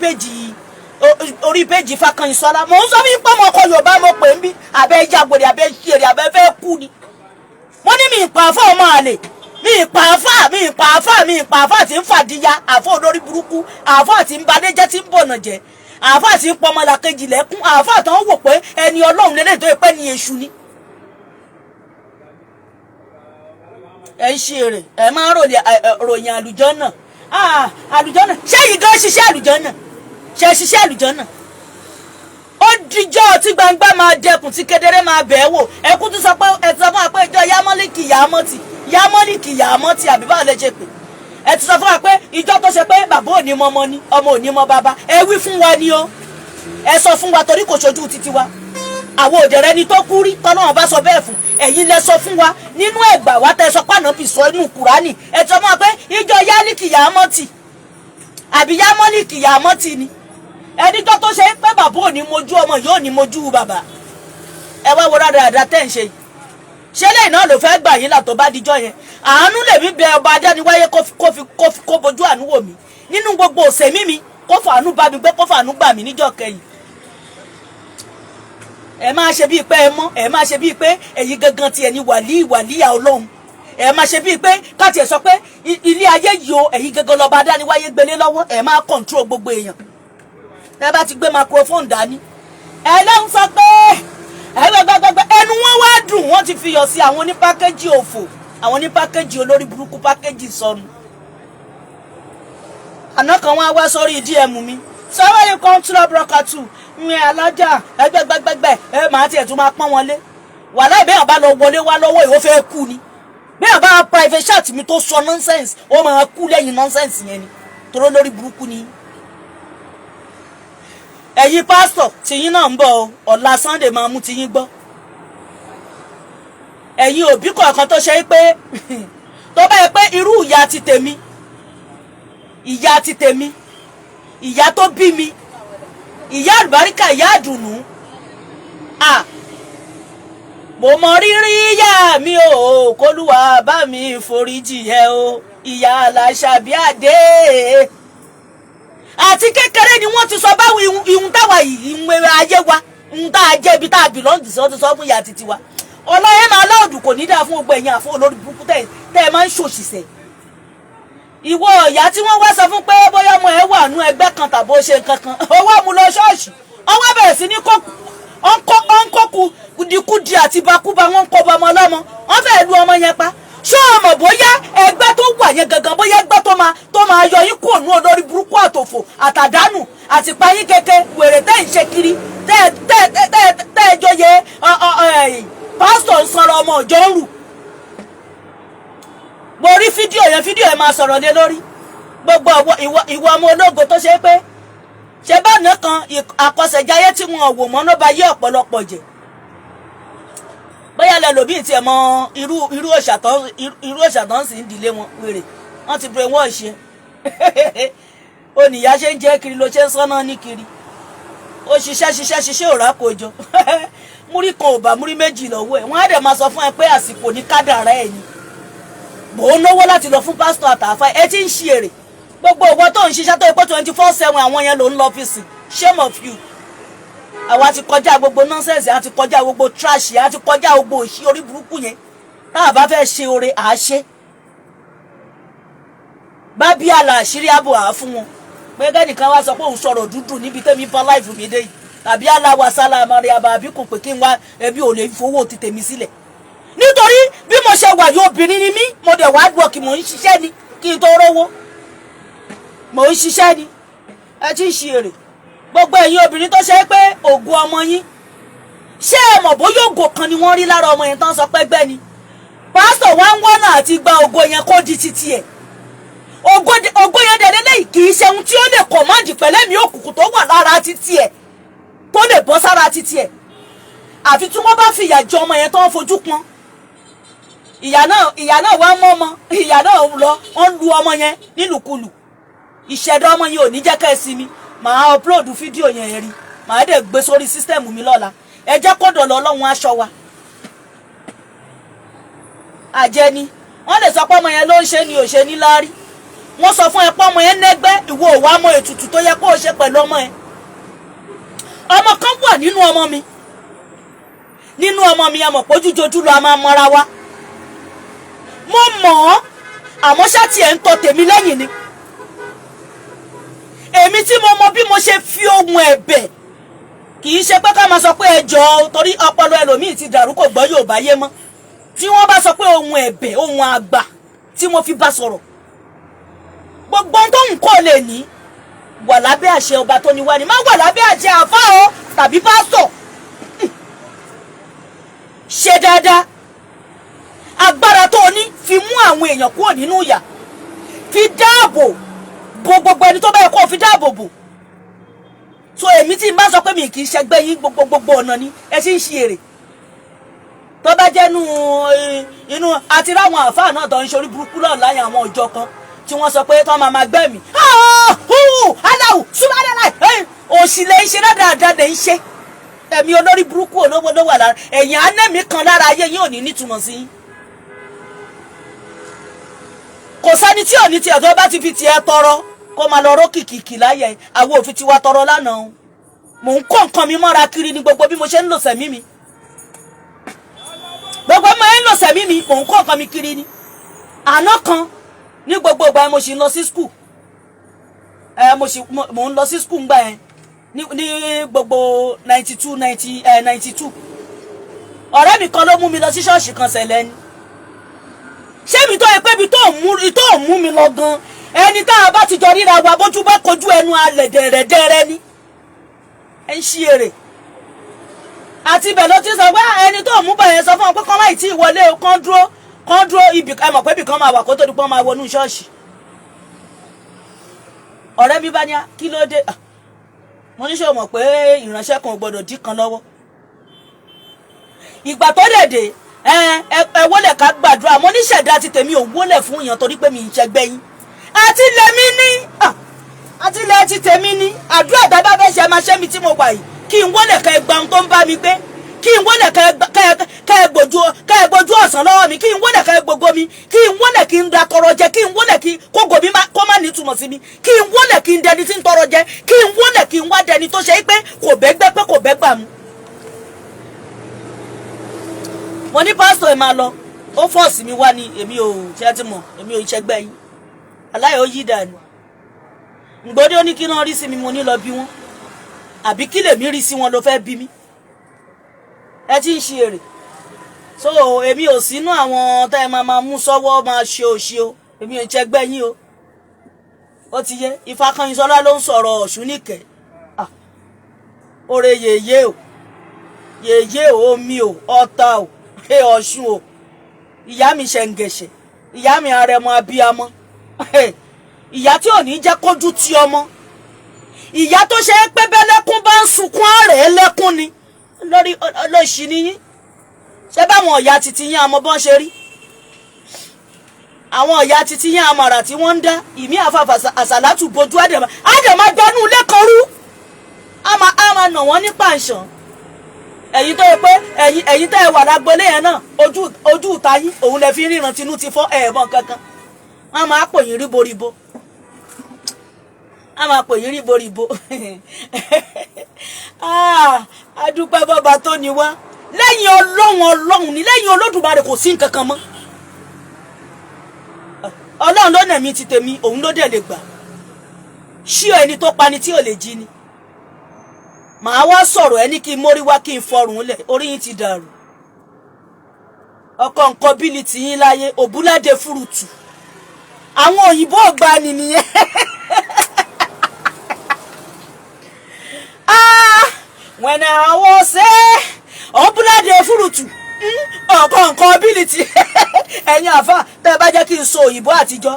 péjì Fákànyìnsọ́lá mò ń sọ fún pé mo kọ Yorùbá mo pè ń bí abẹ́ ìjàgbèrè abẹ́ ṣeré abẹ́ fẹ́ kú ni wọ́n ní mi ìpà àfọ́ ọmọ àlè mi ìpà àfà tí ń fàdíyà àfọ́ olórí burúkú àfọ́ tí ń badéjẹ́ tí ń bọ̀nà jẹ́ àfọ́ tí ń pọmọlà kejì lẹ́kún àfọ́ tó ń wò pé ẹni Ọlọ́run lélẹ̀ tó yẹ pé ní èṣù ni. ẹ ń ṣe èrè ẹ máa ń ròyìn àlùjànnà àlùjànnà ṣé yìí gan ṣiṣẹ́ àlùjànnà ṣe ṣiṣẹ́ àlùjànnà ó dijọ́ tí gbangba máa dẹkùn tí kedere máa bẹ̀ẹ́ wò ẹkún tún sọ pé ẹ̀sán fún wa pé ìjọ yámọ́lìkì yàmọ́tì àbí báwo lè ṣe pé ẹ ti sọ fún wa pé ìjọ tó ṣe pé bàbá ò ní mọ ọmọ ni ọmọ ò ní mọ bàbá ẹ wí fún wa ni o ẹ sọ fún wa torí kò ṣojú títí wa àwọn òdèrè ni tó kú rí tọ́lọ́wọ́n bá sọ bẹ́ẹ̀ fún ẹ̀yin lẹ sọ fún wa nínú ẹ̀gbà wa tẹ sọ pàánà fi sọ inú Kùránì ẹ ti sọ fún wa pé ìjọ yálìkì yàmọ́tì àbí yámọ́lìkì yàmọ́tì ni ẹnìjọ́ tó ṣe pé bàbá ò ní mojú ọmọ yóò ní mojú bàbá ẹ wá wo dáadáa tẹ́ ń ṣe yìí ṣé lẹ́yìn náà ló fẹ́ gbà yín là tó bá dijọ́ yẹn àánú lèmi bẹ ọba adániwáyé kó bojú àánú wò mí nínú gbogbo òsèmí mi kó fàánú bá mi gbé kó fàánú gbà mí níjọ́ kẹyìn ẹ máa ṣe bíi pé ẹ mọ̀ ẹ máa ṣe bíi pé ẹ̀yin gangan tiẹ̀ ní wàlíyà Ọlọ́run ẹ máa ṣe bíi pé káàtì ẹ sọ pé ilé ayé yìí o ẹ̀yin gangan lọ́ba adániwáyé gbélé lọ́wọ́ ẹ máa control gbogbo èèyàn ẹ bá ti gbé microphone dání ẹ ló ń sọ pé ẹgbẹgbẹgbẹ ẹnu wọn wá dùn wọn ti fi yọ sí àwọn ní pákéjì òfò àwọn ní pákéjì olórí burúkú pákéjì sọnù àná kan wọn wá sórí DM mi sọ̀rọ̀ yìí kan tún lọ búrọ́kà tù ní alájà ẹgbẹgbẹgbẹ ẹ máa tiẹ̀ tún máa pọ́n wọn lé wàhálà ìbéyàn bá lọ wọlé wá lọ́wọ́ ìwọ fẹ́ kú ni béèyàn bá private chat mi tó sọ nonsense ó máa kú lẹ́yìn nonsense yẹn ni toró lórí burúkú ni. ẹ̀yin pásítọ̀ tìyín náà ń bọ̀ ọ̀la Sunday máa mú tìyín gbọ́ ẹ̀yin òbí kọ̀ọ̀kan tó ṣe pé tó bá yẹ pé irú ìyá ti tèmi ìyá tó bí mi ìyá àlùbáríkà ìyá àdùnnú mo mọ rírì ìyá mi o kólúwa bá mi foríjì ẹ o ìyá aláṣàbí àdé àti kékeré ni wọ́n ti sọ báwo ihun táwa yìí ìwé ayé wa ń tá a jẹ́ ibi tá a bìlọ́ǹdì sí wọ́n ti sọ fún ìyá títí wa ọlọ́yẹ máa láòdù kò ní dáa fún gbogbo ẹ̀yìn àfọ olórí burúkú tẹ́ ẹ máa ń ṣòṣìṣẹ́ ìwọ ìyá tí wọ́n wá sọ fún pé bóyá ọmọ ẹ wà nú ẹgbẹ́ kan tàbí ó ṣe nǹkan kan owó mu lọ ṣọ́ọ̀ṣì ọwọ́ bẹ̀rẹ̀ sí ní ọ̀nkọ́kù kùdìkudì àti bakúba wọn ń kọ́ ọmọ ọlọ́mọ wọ́n fẹ́ẹ́ lu ọmọ yẹn pa ṣé ọmọ bóyá ẹgbẹ́ tó wà yẹn gangan bóyá ẹgbẹ́ tó máa yọ yín kúrò ní olórí burúkú àtòfò àtàdánù àti payín keke wèrè tẹ́ ń ṣe kiri tẹ́ ẹ jọyè pásítọ̀ ń sanra ọmọ ọjọ́ ń rù mo rí fídíò yẹn máa sọ̀rọ̀ lé lórí gbogbo ìwọ ọmọ ológo tó ṣe pé ṣe bá nìkan àkọsẹ̀jáyé tí wọn wò mọ́ ló bá yé ọ̀pọ̀lọpọ̀ jẹ bóyá lẹ́lòmíì tiẹ̀ mọ irú òṣà tó ń sì ń dìlé wọn wèrè wọ́n ti brainwash ó níyà ṣe ń jẹ́ kiri ló ṣe ń sọ́nà ní kiri ó ṣiṣẹ́ ò rákòjọ múrí kan ò bá múrí méjì lọ́wọ́ ẹ̀ wọ́n á dẹ̀ máa sọ fún ẹ pé àsìkò ní kádàrá ẹ̀ ni mò ń náwó láti lọ fún pásítọ̀ àtàfà ẹ ti ń ṣe èrè gbogbo ìwọ tó ń ṣiṣẹ́ tó yẹ pé 24/7 àwọn yẹn ló ń lọ ọ́fíìsì shame of you àwa ti kọjá gbogbo nọ́nsẹ̀nsì àti kọjá gbogbo trash àti kọjá gbogbo òṣì orí burúkú yẹn tá a bá fẹ́ ṣe oore à á ṣe bá bí àlà àṣírí ààbò àá fún wọn pé kẹ́nìkan wá sọ pé òun sọ̀rọ̀ dúdú níbi tẹ́mi bá láìfù mi dé yìí tàbí aláwa sálà mariaba àbí kò pé kí n wá ẹbí ò lè fowó ti tèmi sílẹ̀ nítorí bí mo ṣe wà yóò obìnrin ni mí mo dẹ̀ wá gbọ́ kí mò ń ṣiṣẹ́ ni kí n tó rówó mò ń ṣiṣẹ́ ni ẹ ti ń ṣe èrè gbogbo ẹ̀yin obìnrin tó ṣe pé ògo ọmọ yín ṣé ẹ mọ̀ bóyá ògo kan ni wọ́n rí lára ọmọ yẹn tán sọ pé gbẹ́ ni pásítọ̀ wá ń wọ́nà àti gba ògo yẹn kó di títí ẹ̀ ògo yẹn dẹ̀ lélẹ́yìí kì í ṣe ohun tí ó lè kọ̀máǹdì pẹ̀lẹ́mì òkùnkùn tó wà lára títí ẹ̀ tó lè bọ́ sára títí ẹ̀ àfi tí wọ́n bá fi ìyà jẹ ọmọ yẹn tó ń fojú pọ́n ìyà náà wá mọ́ ọmọ ìyà náà lọ wọ́n lu ọmọ yẹn nílùkulù ìṣẹ̀dá ọmọ yẹn ò ní jẹ́ ká ẹ sinmi màá upload fídíò yẹn rí màá dẹ̀ gbé sórí sísítẹ̀mù mi lọ́la ẹ jẹ́ kó dọ̀lọ́ ọlọ́run aṣọ wa àjẹni wọ́n lè sọ pé ọmọ yẹn ló ń ṣe ni ò ṣe ní láárí wọ́n sọ fún ẹ pé ọmọ yẹn nẹ́gbẹ́ ìwọ ò wá mọ ètùtù tó yẹ kó o ṣe pẹ̀lú ọmọ yẹn ọmọ kan wà nínú ọmọ mi ẹ mọ̀ pé ojújojú lọ a máa mọra wa mo mọ̀ ọ́ àmọ́ ṣáàtì ẹ̀ ń tọ́ tèmi lẹ́yìn ni èmi tí mo mọ bí mo ṣe fi ohun ẹ̀bẹ̀ kì í ṣe pé ká máa sọ pé ẹ jọ̀ọ́ torí ọpọlọ ẹlòmíì ti dàrú kò gbọ́ Yorùbá yé mọ́ tí wọ́n bá sọ pé ohun ẹ̀bẹ̀ ohun àgbà tí mo fi bá sọ̀rọ̀ gbogbo ohun tó ń kọ́ lè ní wà lábẹ́ àṣẹ ọba tó ní wá ní má wà lábẹ́ àṣẹ àfáà o tàbí pásítọ̀ ṣe dáadáa agbára tó ní fi mú àwọn èèyàn kúrò nínú ìyà fi dáàbò bo gbogbo ẹni tó bá yẹ kó fi dáàbò bò so èmi tí n bá sọ pé mi kì í ṣẹgbẹ́ yín gbogbo ọ̀nà ni ẹ sì ń ṣe èrè tó bá jẹ́ inú àti ráwọn àfáà náà tó ń ṣorí burúkú náà láyé àwọn ọjọ́ kan tí wọ́n sọ pé tó máa gbẹ̀mí aláwù súnmọ́lẹ́láì òṣìlẹ̀ iṣẹ́ dáadáa lè ń ṣe ẹ̀mí olórí burúkú olówó ló wà lára ẹ̀yìn anẹ́mí kan lára ayé yín ò ní nítumọ̀ sí yín kò sẹ́ni tí ò ní tiẹ̀ tó bá ti fi tiẹ̀ tọrọ kó máa lọ ró kìkìkì láyẹ̀ àwọn òfin tiwa tọrọ lánàá mò ń kó nǹkan mi mọ́ra kiri ní gbogbo bí mo ṣe ń lò sẹ̀mí mi gbogbo mo ń lò sẹ̀mí mi mò ń kó nǹkan mi kiri ni àná kan ní gbogbo ìgbà mo sì ń lọ sí skul mo ń lọ sí skul ńgbà yẹn ní gbogbo 92 ọ̀rẹ́ mi kan ló mú mi lọ sí ṣọ́ọ̀ṣì kan ṣẹlẹ̀ ni ṣé mi tó yẹ pé ibi tó ń mú mi lọ gan ẹni tá a bá ti jọ ríra wa bójú bá kojú ẹnu alẹ̀ dẹ̀rẹ̀dẹ̀rẹ̀ ni ẹ ń ṣí èrè àti ibẹ̀ ló ti sọ pé ẹni tó ń mú bẹ̀yẹn sọ fún ọ pé kọ́ láì tí ì wọlé o kán dúró ibì ẹ mọ̀ pé ibì kan máa wà kó tó di pọ́n máa wọnú ṣọ́ọ̀ṣì ọ̀rẹ́ mi bá ní kí ló dé mo ní ṣe mọ̀ pé ìránṣẹ́ kan ò gbọ́dọ̀ dí kan lọ́wọ́ ìgbà tó dẹ̀dẹ̀ ẹ wọlé ká gbàdúrà mo ní ṣẹ̀dá ti tèmi ò wọlé fún èèyàn torí pé mi ń ṣẹgbẹ́ yín àtìlẹ́ ti tèmi ní àdúrà dábàá bẹ́ẹ̀ ṣe máa ṣẹ́ mi tí mo wà yìí kí n wọlé ká ẹgbà ohun tó ń bá mi gbé kí n wọlé ká ẹgbójú ọ̀sán lọ́wọ́ mi kí n wọlé ká ẹgbógo mi kí n wọlé kí n da tọrọ jẹ kí n wọlé kí kógo mi kó má ní túmọ̀ sí mi kí n wọlé kí n dẹni tí ń tọrọ jẹ kí n wọlé kí n wá dẹni tó ṣe é pé kò bẹ́gbẹ́ pé kò bẹ́gbà mu. mo ní pásítọ̀ ẹ̀ máa lọ ó fọ́ọ̀sì mi wá ní èmi ò ṣe ti mọ̀ èmi ò ṣẹgbẹ́ yín aláyọ̀ ó yí dànù ngbọ́dé ó ní kí náà rí sí mi mo ní lọ bí wọn àbí kí lèmi rí sí wọn ló fẹ́ bí mi ẹ ti ń ṣe èrè so èmi ò sínú àwọn tá ẹ máa mú sọ́wọ́ máa ṣe òṣì o èmi ò ṣẹgbẹ́ yín o ó ti yé Ifákànyìnsọ́lá ló ń sọ̀rọ̀ Ọ̀ṣun níkẹ́ òrè yèyé o omi o ọ̀tá o Ọ̀ṣun o ìyá mi ṣẹ̀ǹgẹ̀ṣẹ̀ ìyá mi arẹmọ abíamọ ìyá tí ò ní jẹ́ kójú ti ọmọ ìyá tó ṣe é pé bẹ́lẹ́kún bá ń sunkún ààrẹ lẹ́kún ni lórí olóṣì nìyí ṣé báwọn ọ̀yà titi yín àmọ́ bọ́n ṣe rí àwọn ìyá títí yẹn àmàrà tí wọ́n ń dá ìmí àfàfà àsàlátù bojú àdèmà gbẹnú lẹ́kọ̀ọ́rú á máa nà wọ́n ní pàǹṣán. ẹ̀yin tó yẹ pé ẹ̀yin tẹ́ ẹ wà lágbolé yẹn náà ojú ìta yín òun lẹ fi ríran tinú ti fọ́ ẹ̀ẹ̀mọ́ kankan. wọ́n máa pò yín ríboríbo adúpẹ́ bọ́ba tó ní wá lẹ́yìn ọlọ́run ni lẹ́yìn olódùmarè kò sí nǹkan kan mọ́. ọlọ́run ló nẹ̀mí ti tèmi òun ló dẹ̀ lè gbà ṣí ẹni tó pani tí ò lè jí ni. màá wá sọ̀rọ̀ ẹni kí n mórí wá kí n fọrùn lẹ̀ orí yín ti dàrú. ọkọ nǹkan bílí ti yín láyé òbúládé fúrùtù àwọn òyìnbó ọgbà nìyẹn. when I was say òbúládé fúrùtù ọkọ nǹkan bílí ti ẹ̀yin àfà tẹ́ bá jẹ́ kí n sọ òyìnbó àtijọ́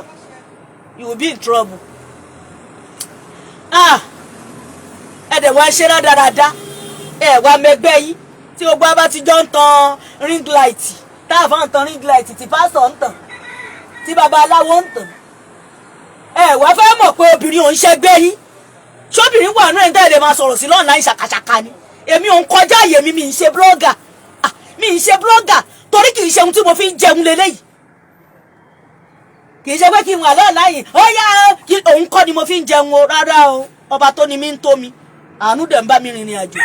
you will be in trouble. ẹ̀dẹ̀ wá ṣe rádaràda ẹ̀ wá mẹgbẹ́ yín tí gbogbo abá ti jọ ń tan ring light táàfà ń tan ring light tí pásítọ̀ ń tàn tí babaláwo ń tàn. wá fẹ́ mọ̀ pé obìnrin ò ń ṣẹgbẹ́ yín ṣóbìnrin wà náà níta èdè máa sọ̀rọ̀ sí lọ́nà ìṣàkàṣàkà ni èmi ò ń kọjá àyè mi ń ṣe blogger torí kì í ṣe ohun tí mo fi ń jẹun lélẹ́yìí kì í ṣe pé kí n wà lọ́ọ̀lá yìí ó yá òun kọ́ ni mo fi ń jẹun o rárá o ọba tó ni mí ń tó mi àánú dẹ̀ ń bá mi rìnrìn àjò.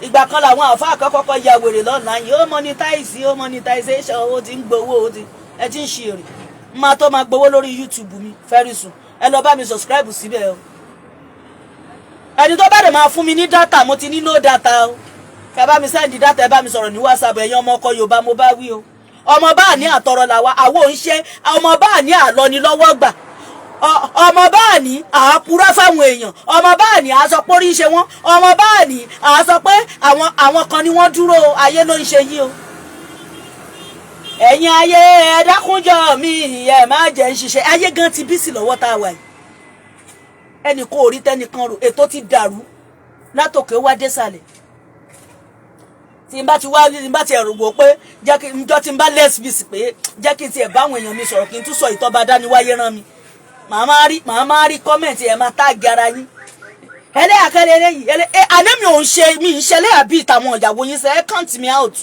ìgbà kan làwọn àfáà kọ́kọ́ ya wèrè lọ́nà yìí ó monetization owó ti ń gbowó ẹ ti ń ṣe èrè máa tó máa gbowó lórí YouTube mi very soon ẹ lọ bá mi subscribe síbẹ̀ o. ẹni tó bá dẹ̀ máa fún mi ní data mo ti ní no data o ẹ bá mi send data ẹ bá mi sọ̀rọ̀ ní WhatsApp ẹ̀yin ọmọ ọkọ Yorùbá mo bá wí o. ọmọ bá ní àtọrọ làwa àwo ń ṣe ọmọ bá ní àlọ́ni lọ́wọ́ gbà ọmọ bá ní àpúrá fáwọn èèyàn ọmọ bá ní àsọ pórí ṣe wọn ọmọ bá ní àsọ pé àwọn kan ni wọ́n dúró ayé ló ń ṣe yí o. ẹ̀yin ayé ẹ dákúnjọ mi ẹ má jẹ́ ń ṣiṣẹ́ ayé gan ti bí sí lọ́wọ́ tá a wà yìí ẹnì kò rí tẹnìkan rò ètò ti dàrú látòkè wá désàlẹ̀. tí n bá ti ẹ̀rù wò pé jẹ́ kí njọ́ tí n bá lẹ́sbìs pé jẹ́ kí n tiẹ̀ báwọn èèyàn mi sọ̀rọ̀ kí n tún sọ ìtọ́ba dániwáyé rán mi màá máa rí kọ́mẹ̀ntì ẹ̀ máa táàgì ara yín ẹlẹ́yàkẹ́lẹ́ eléyìí àná mi ò ń ṣe mi ń ṣẹlẹ̀ àbí ìtàwọn ìyàwó yín sẹ́ ẹ count me out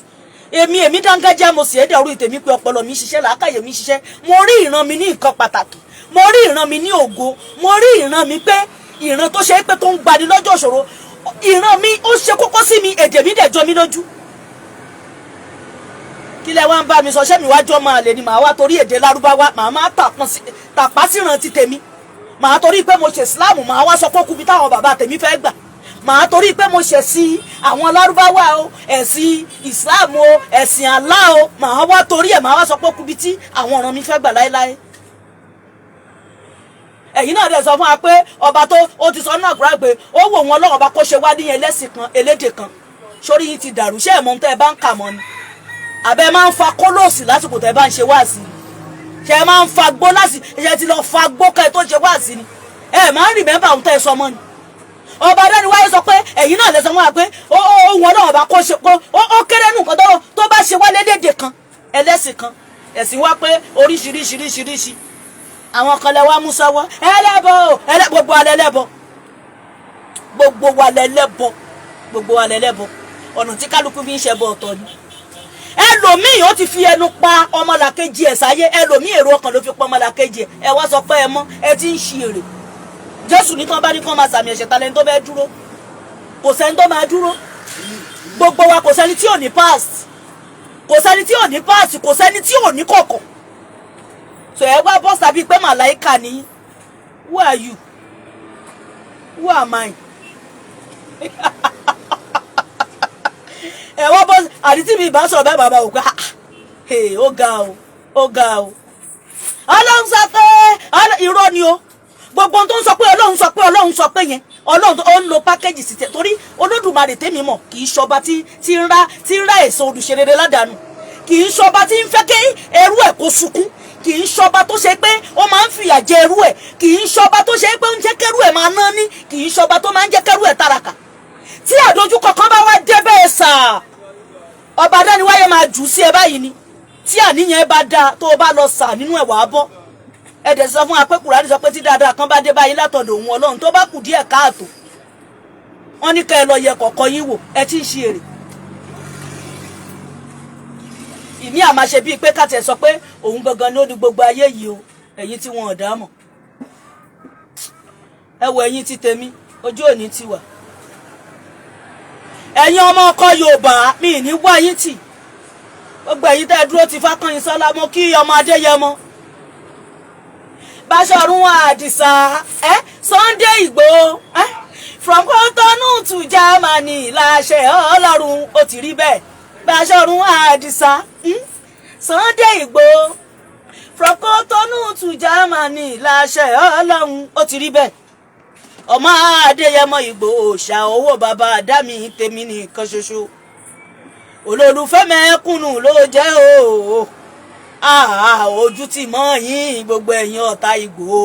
èmi dángájá mo sì ẹ́ dẹ̀rú ìtèmí pé ọpọlọ mi ṣiṣẹ́ làákàyè mi ṣiṣẹ́ mo rí ìran mi ní nǹkan pàtàkì mo rí ìran mi ní ògo mo rí ìran mi pé ìran tó ṣe é pé tó ń gbani lọ́jọ́ ìṣòro ìran mi ó ṣe kókó sí mi èdè mi dẹ̀ jọ mi lójú. kí lẹ wá ń bá mi sọ ṣé mi wá jọ máa lè ní màá wá torí èdè lárúbáwá màá má tàpá síran ti tèmi màá torí pé mo ṣe ìsìláàmù màá wá sọ pé kúbi táwọn bàbá tèmi fẹ́ gbà màá torí pé mo ṣe sí àwọn lárúbáwá o ẹ̀sìn ìsìláàmù o ẹ̀sìn àlá o màá wá torí ẹ̀ màá wá sọ pé kúbi tí àwọn ọ̀ràn mi fẹ́ gbà láéláé. ẹ̀yin náà dẹ̀ sọ fún wa pé ọba tó ó ti sọ náà kúrò pé ó wò wọn lọ́wọ́ bá kó ṣe wá níyẹn lẹ́sìn kan elédè kan sórí yìí ti dàrú ṣé ẹ̀mọ́ tẹ́ ẹ bá ń kà mọ́ ni àbẹ́ máa ń fa kólóòsì lásìkò tẹ́ ẹ bá ń ṣe wáàsí ni ṣe ẹ máa ń fa gbó láti ṣe ti lọ fa gbó kẹ́ ẹ tó ṣe wáàsí ni ẹ máa ń rìmẹ́bà ohun tẹ́ ẹ sọ mọ́ ni ọba Adéníwáyé sọ pé ẹ̀yin náà lè sọ fún wa pé wọn náà bá kó ṣe ó kéré nù nǹkan tó bá ṣe wá lédè kan ẹlẹ́sìn kan ẹ̀sìn wá pé oríṣiríṣiríṣiríṣi àwọn kan lẹ wá mú sọ́wọ́ ẹlẹ́bọ gbogbo alẹ́ lẹ́bọ gbogbo wa lẹ́lẹ́bọ ọ̀nà tí kálukú fi ń ṣẹbọ ọ̀tọ̀ ni ẹlòmíì ó ti fi ẹnu pa ọmọlàkejì ẹ̀ sáyé ẹlòmíì èrò ọkàn ló fi pa ọmọlàkejì ẹ̀ wá sọ pé ẹ mọ́ ẹ ti ń ṣe èrè Jésù ní tán bá ní kán máa sàmì ẹ̀ṣẹ̀ talẹ́ni tó fẹ́ dúró kò sẹ́ni tó máa dúró gbogbo wa kò sẹ́ni tí ò ní past kò sẹ́ni tí ò ní past kò sẹ́ni tí ò ní kọ̀kọ̀ so ẹ wá bọ́ sábì pé màláìka ni who are you who am I ẹ wá bọ́ àdìtí mi ìbá sọ̀rọ̀ bẹ́ẹ̀ bàbá òkú ó ga o ọlọ́run sọ pé irọ́ ni o gbogbo tó ń sọ pé ọlọ́run sọ pé yẹn ọlọ́run tó ń lo pákéjì sí tẹ̀ torí olódùmarè tèmi mọ̀ kì í ṣọba tí ń ra èso olùṣerere ládàánù kì í ṣọba tí ń fẹ́ kí ẹrú ẹ̀ kó sunkún kì í ṣọba tó ṣe pé ó máa ń fìyà jẹ ẹrú ẹ̀ kì í ṣọba tó ṣe pé ó ń jẹ́ kẹ́rú ẹ̀ máa ná ní kì í ṣọba tó máa ń jẹ́ kẹ́rú ẹ̀ tàràkà tí àdójúkọ kan bá wá dé bẹ́ẹ̀ sà ọba Adéníwáyé máa jù sí ẹ báyìí ni tí àníyàn bá dáa tó o bá lọ sà nínú ẹ̀ wàá bọ́. Ẹ̀dẹ̀ sọ fún apẹ́kùnrin sọ pé tí dáadáa kan bá dé báyìí látọ̀dọ̀ òun Ọlọ́run tó bá kù díẹ̀ káàtó wọ́n ní ká ẹ lọ yẹ kọ̀ọ̀kan yín wò ẹ tí ń ṣe èrè. Ìmí àmà ṣe bíi pé káàtẹ̀ sọ pé òun gangan ló ní gbogbo ayé yìí o ẹ̀yin tí wọn ò dá mọ̀. Ẹ wo ẹ̀yin tí tèmi ojú òní ti wà. Ẹ̀yin ọmọ ọkọ Yorùbá mi ní wá yín tì. Gbogbo ẹ̀yin tẹ́ dúró ti Fákànyìnsọ́lá mo kí ọmọ Adéyẹmọ. Báṣọ̀run Àdìsá Sunday Igboho from Cotonou to Germany láṣẹ Ọlọ́run ó ti rí bẹ́ẹ̀. Báṣọ̀run Àdìsá Sunday Igboho from Cotonou to Germany láṣẹ Ọlọ́run ó ti rí bẹ́ẹ̀. Ọmọ Adéyẹmọ Ìgbòho ṣà owó bàbá àdámi tèmi nìkan ṣoṣo. Olólùfẹ́ mẹ́kúnnù ló jẹ́ o. Ojú ti mọ́ yín gbogbo ẹ̀yin ọ̀tá Ìgbòho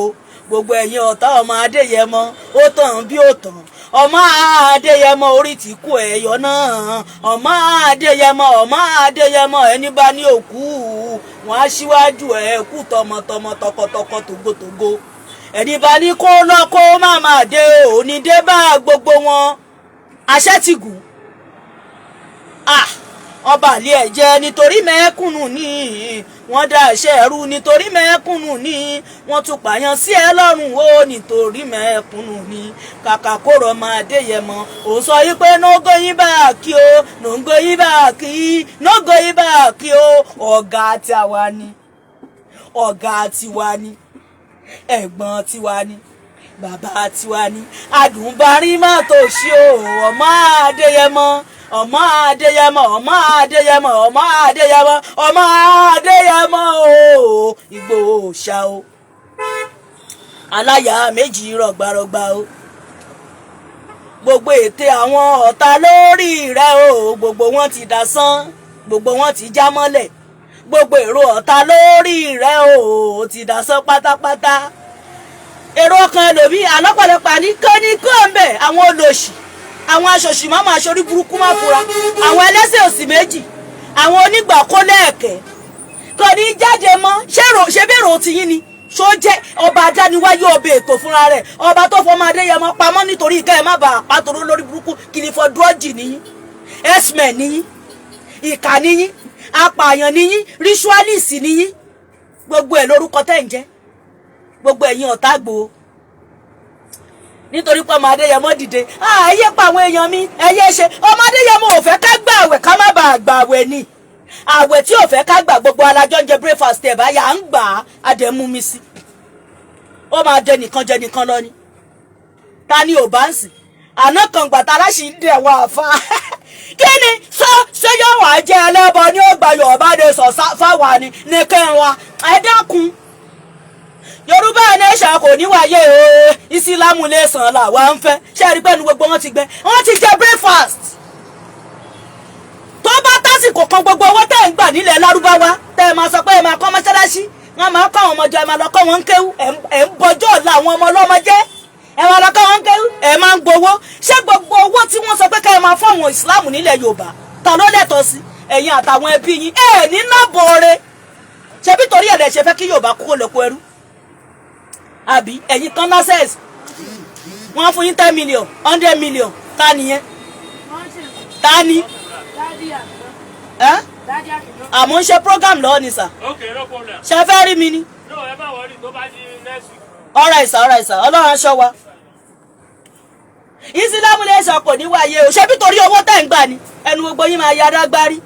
gbogbo ẹ̀yin ọ̀tá ọmọ Adéyẹmọ ó tàn bí ó tàn. Ọmọ Adéyẹmọ orí ti kú ẹ̀yọ náà. Ọmọ Adéyẹmọ ẹni bá ní òkú wọn á síwájú ẹ̀ kú tọmọtọmọ tọkọtọkọ tògótògó. Ẹni bá ní kó lọ kó má má dé òní dé bá gbogbo wọn. Àṣẹ ti gùn. Ọba àlè ẹ̀jẹ̀ nítorí mẹ́kúnnù ní wọ́n dá àṣẹ ẹ̀rú nítorí mẹ́kúnnù ní wọ́n tún pààyàn sí ẹ lọ́rùn ó nítorí mẹ́kúnnù ní kàkà kóró ọmọ Adéyẹmọ ò sọ yí pé no going back o no going back no going back o ọ̀gá tiwa ni ọ̀gá tiwa ni ẹ̀gbọ́n tiwa ni bàbá tiwa ni adùnbarí má tó ṣí o ọmọ Adéyẹmọ ọmọ Adéyẹmọ ọmọ Adéyẹmọ ọmọ Adéyẹmọ ọmọ Adéyẹmọ o Ìgbòho ṣá o aláya méjì rọgbàrọgbà o gbogbo ète àwọn ọ̀tá lórí rẹ o gbogbo wọn ti dasán gbogbo wọn ti já mọ́lẹ̀ gbogbo èrò ọ̀tá lórí rẹ o ti dasán pátápátá èrò ọkàn ẹlòmí alọ́pọ̀lọpọ̀ ní kọ́ńbẹ̀ àwọn olòṣì àwọn aṣòṣì máa máa ṣorí burúkú má fura àwọn ẹlẹ́sẹ̀ òsì méjì àwọn onígbà kó lẹ́ẹ̀kẹ́ kò ní jáde mọ́ ṣé bèrò tiyín ni ṣó jẹ́ ọba adániwáyé ọba ètò fúnra rẹ̀ ọba tó fọmọ Adéyẹmọ pamọ́ nítorí ìkẹ́ ẹ̀ má bàa pàtóró lórí burúkú kìlìfọ́ dúrọ́jì níyín esme níyín ìkà níyín apààyàn níyín ritualist níyín gbogbo ẹ̀ lórúkọ tẹ́ ń jẹ́ gbogbo ẹ̀yin ọ̀tá Ìgbòho nítorí pé ọmọ Adéyẹmọ dìde ẹyẹ pa àwọn èèyàn mi ẹyẹ ṣe ọmọ Adéyẹmọ ò fẹ́ ká gbà àwẹ̀ ká má bàa gbà àwẹ̀ ni àwẹ̀ tí ò fẹ́ ká gbà gbogbo alájọ ń jẹ breakfast ẹ̀ báyà ń gbà á àdẹ̀mú mi sí ó máa jẹ nìkan lọ ni ta ni ò bá ń sìn àná kan gbàtà aláṣì ń dẹ̀ wọ́n àfa kí ni ṣé yóò wá jẹ́ ẹlẹ́bọ ní ó gba Yorùbá de sọ fáwa ni ní kẹwàá ẹ dákun Yorùbá nation kò ní wáyé o Ìsìlámù lè sàn làwa ń fẹ́ ṣe rí pẹ́ẹ́nu gbogbo wọn ti gbẹ wọ́n ti jẹ breakfast tó bá tásìkò kan gbogbo owó tẹ́ ń gbà nílẹ̀ Lárúbáwá tẹ́ ẹ máa sọ pé ẹ máa kọ́ mọ́ṣáláṣí wọ́n máa kọ́ àwọn ọmọdé ẹ máa lọ kọ́ wọn ń kéwú ẹ̀ ń bọjọ́ ọ̀la àwọn ọmọ ọlọ́mọ jẹ́ ẹ máa lọ kọ́ wọn ń kéwú ẹ máa ń gbowó ṣé gbogbo owó tí wọ́n sọ pé kẹ́ ẹ máa fún àwọn Ìsìlámù nílẹ̀ Yorùbá ta ló lẹ́tọ̀ọ́ sí ẹ̀yin àtàwọn ẹbí yín ẹ̀ ní nábọ̀ọ́rẹ́ ṣebí torí ẹ̀ lẹ̀ ṣe fẹ́ kí Yorùbá kúrò lóko ẹrú àbí ẹ̀yin kan nurses wọ́n fún yín 10 million 100 million ta nìyẹn ta ni àmọ́ ń ṣe program lọ́wọ́ ni sà ṣe fẹ́ rí mi ni alright sir Ọlọ́run aṣọ wa Ìsìlámù lè sọ kò ní wáyé o ṣebí torí owó tẹ̀ ń gbà ni ẹnu gbogbo yín máa ya dágbárí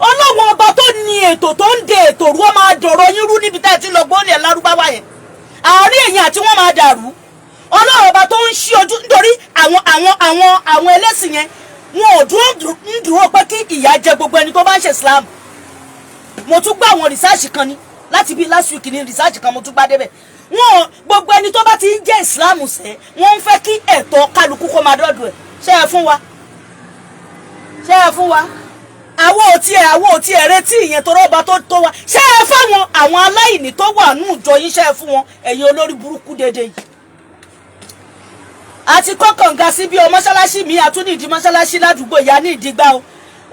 Ọlọ́run ọba tó ní ètò tó ń de ètò rú ọ máa dọ̀rọ̀ yín rú níbi tẹ́ ẹ ti lọ gbóòlẹ̀ Lárúbáwá yẹn àárín èyàn àti wọ́n máa dàrú Ọlọ́run ọba tó ń ṣí ojú nítorí àwọn ẹlẹ́sìn yẹn wọn ò dúró pé kí ìyà jẹ gbogbo ẹni tó bá ń ṣe Islam mo tún gbọ́ àwọn research kan ni láti bí last week ní research kan mo tún gbá débẹ̀ wọn gbogbo ẹni tó bá ti ń jẹ́ Islam sẹ́ wọ́n ń fẹ́ kí ẹ̀tọ́ kálukú kó máa dọ́dọ̀ ẹ̀ ṣé ẹ fún wa àwọn ò tiẹ̀ retí ìyẹn tó rọ́ọ̀bá tó wa ṣé ẹ fáwọn àwọn aláìní tó wà nù jọ yín ṣé ẹ fún wọn ẹ̀yin olórí burúkú dédé yìí àti kọ́kànga sí bí o mọ́ṣáláṣí mi àtúndì ìdí mọ́ṣáláṣí ládùúgbò ìyá ní ìdígbà o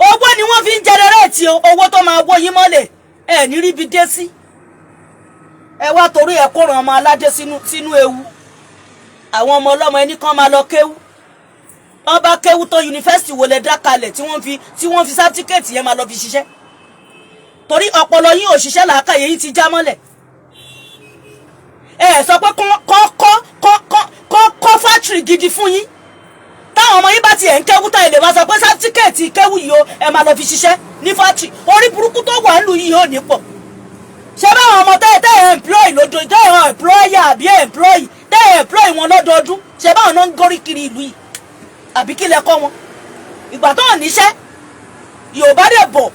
owó ni wọ́n fi ń generate owó tó máa wó yín mọ́lẹ̀ ẹ ní ríbi dé sí. Ẹ wá torí ẹ kó ràn ọmọ aládé sínú ewu. Àwọn ọmọ ọlọ́mọ ẹni kan máa lọ kéwú. Wọ́n bá kéwú tó yunifásitì wo lẹ dá kalẹ̀ tí wọ́n fi sátífíkẹ́ẹ̀tì yẹn máa lọ fi ṣiṣẹ́. Torí ọpọlọ yín òṣìṣẹ́ làákàyè yín ti já mọ́lẹ̀. Ẹ sọ pé kọ́ fátìrì gidi fún yín. Táwọn ọmọ yín bá ti ẹ̀ ń kéwú tá ilé máa sọ pé sátífíkẹ́ẹ̀tì kéwú yìí o ẹ máa lọ fi ṣiṣẹ́ ní fátìrì. Orí burúkú tó wà nílùú yìí ò ní pọ̀. Ṣé báwọn ọmọ tẹ́ employ lójoojú tẹ́ employer àbí employee tẹ́ employ wọn lọ́dọọdún ṣé báwọn náà ń gorí kiri ìlú yìí àbí kí lẹ kọ́ wọn. Ìgbà tó níṣẹ́ Yorùbá dẹ̀ bọ̀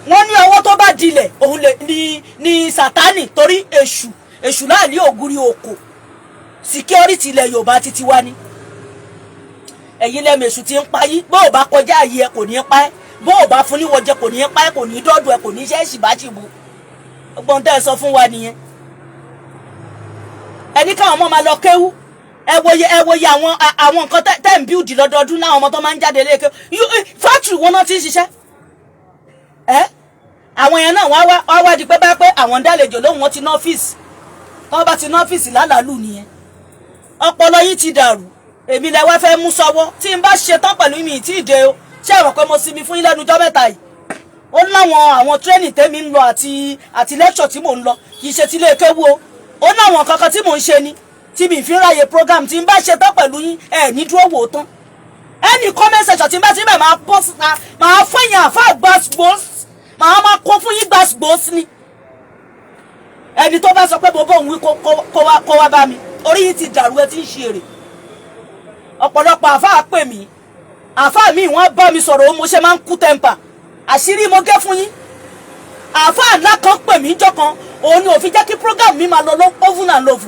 wọ́n ní ọwọ́ tó bá dilẹ̀ òun lè ní Sátánì torí èṣù láàlí ògúrí oko security ilẹ̀ Yorùbá títí wá ní. Ẹ̀yin lẹ́mẹ̀ṣù ti ń pa yí bó ò bá kọjá àyè ẹ kò ní pa ẹ́ bó ò bá fún níwọ̀jẹ kò ní pa ẹ́ kò ní dọ́dọ̀ ẹ kò ní iṣẹ́ ìṣìbáṣìbò. Ọgbọ́n tẹ́ ẹ sọ fún wa nìyẹn. Ẹni káwọn ọmọ máa lọ kéwú ẹ wòye àwọn nǹkan tẹ́ ń bíùdì lọ́dọọdún láwọn ọmọ tó máa ń jáde lé kéwú fátìrì wọn náà ti ń ṣiṣẹ́. Àwọn yẹn náà wá wá di pé bá pé àwọn ń dálejò lóhùn wọn ti ná ọ́fíìsì tọ́ bá ti ná ọ́fíìsì lálàálù nìyẹn. Ọpọlọ yìí ti dàrú èmi lẹ wá fẹ́ mú sọ́wọ́ tí n bá ṣe tán pẹ̀lú mi tí ì dé o ṣé ẹ rò pé mo sinmi fún yín lẹ́nu ọjọ́ mẹ́ta yìí. Ó láwọn àwọn training tèmi ń lọ àti lecture tí mò ń lọ kì í ṣe tilé kéwú o. Ó láwọn kankan tí mò ń ṣe ni tí mi fi ń ráyè program tí n bá ṣe tán pẹ̀lú yín ẹ ní dúró wò ó tán. Ẹnì comment section tí n bá ti bẹ̀ máa bọ́ síta máa fún yín àfa gbàsgbòs máa kó fún yín gbàsgbòs ni. Ẹni tó bá sọ pé bòbá òun wí kó wá bá mi orí yìí ti dàrú ẹ ti ń ṣe èrè. Ọ̀pọ̀lọpọ̀ àfa pè mí àfa mi wọ́n bá mi sọ̀rọ̀ mo ṣe máa ń kú tẹ́ḿpà àṣírí mo gé fún yín. Àfa ńlá kan pè mí jọ́ kan òun ni ò fi jẹ́ kí program mi máa lọ oven and love.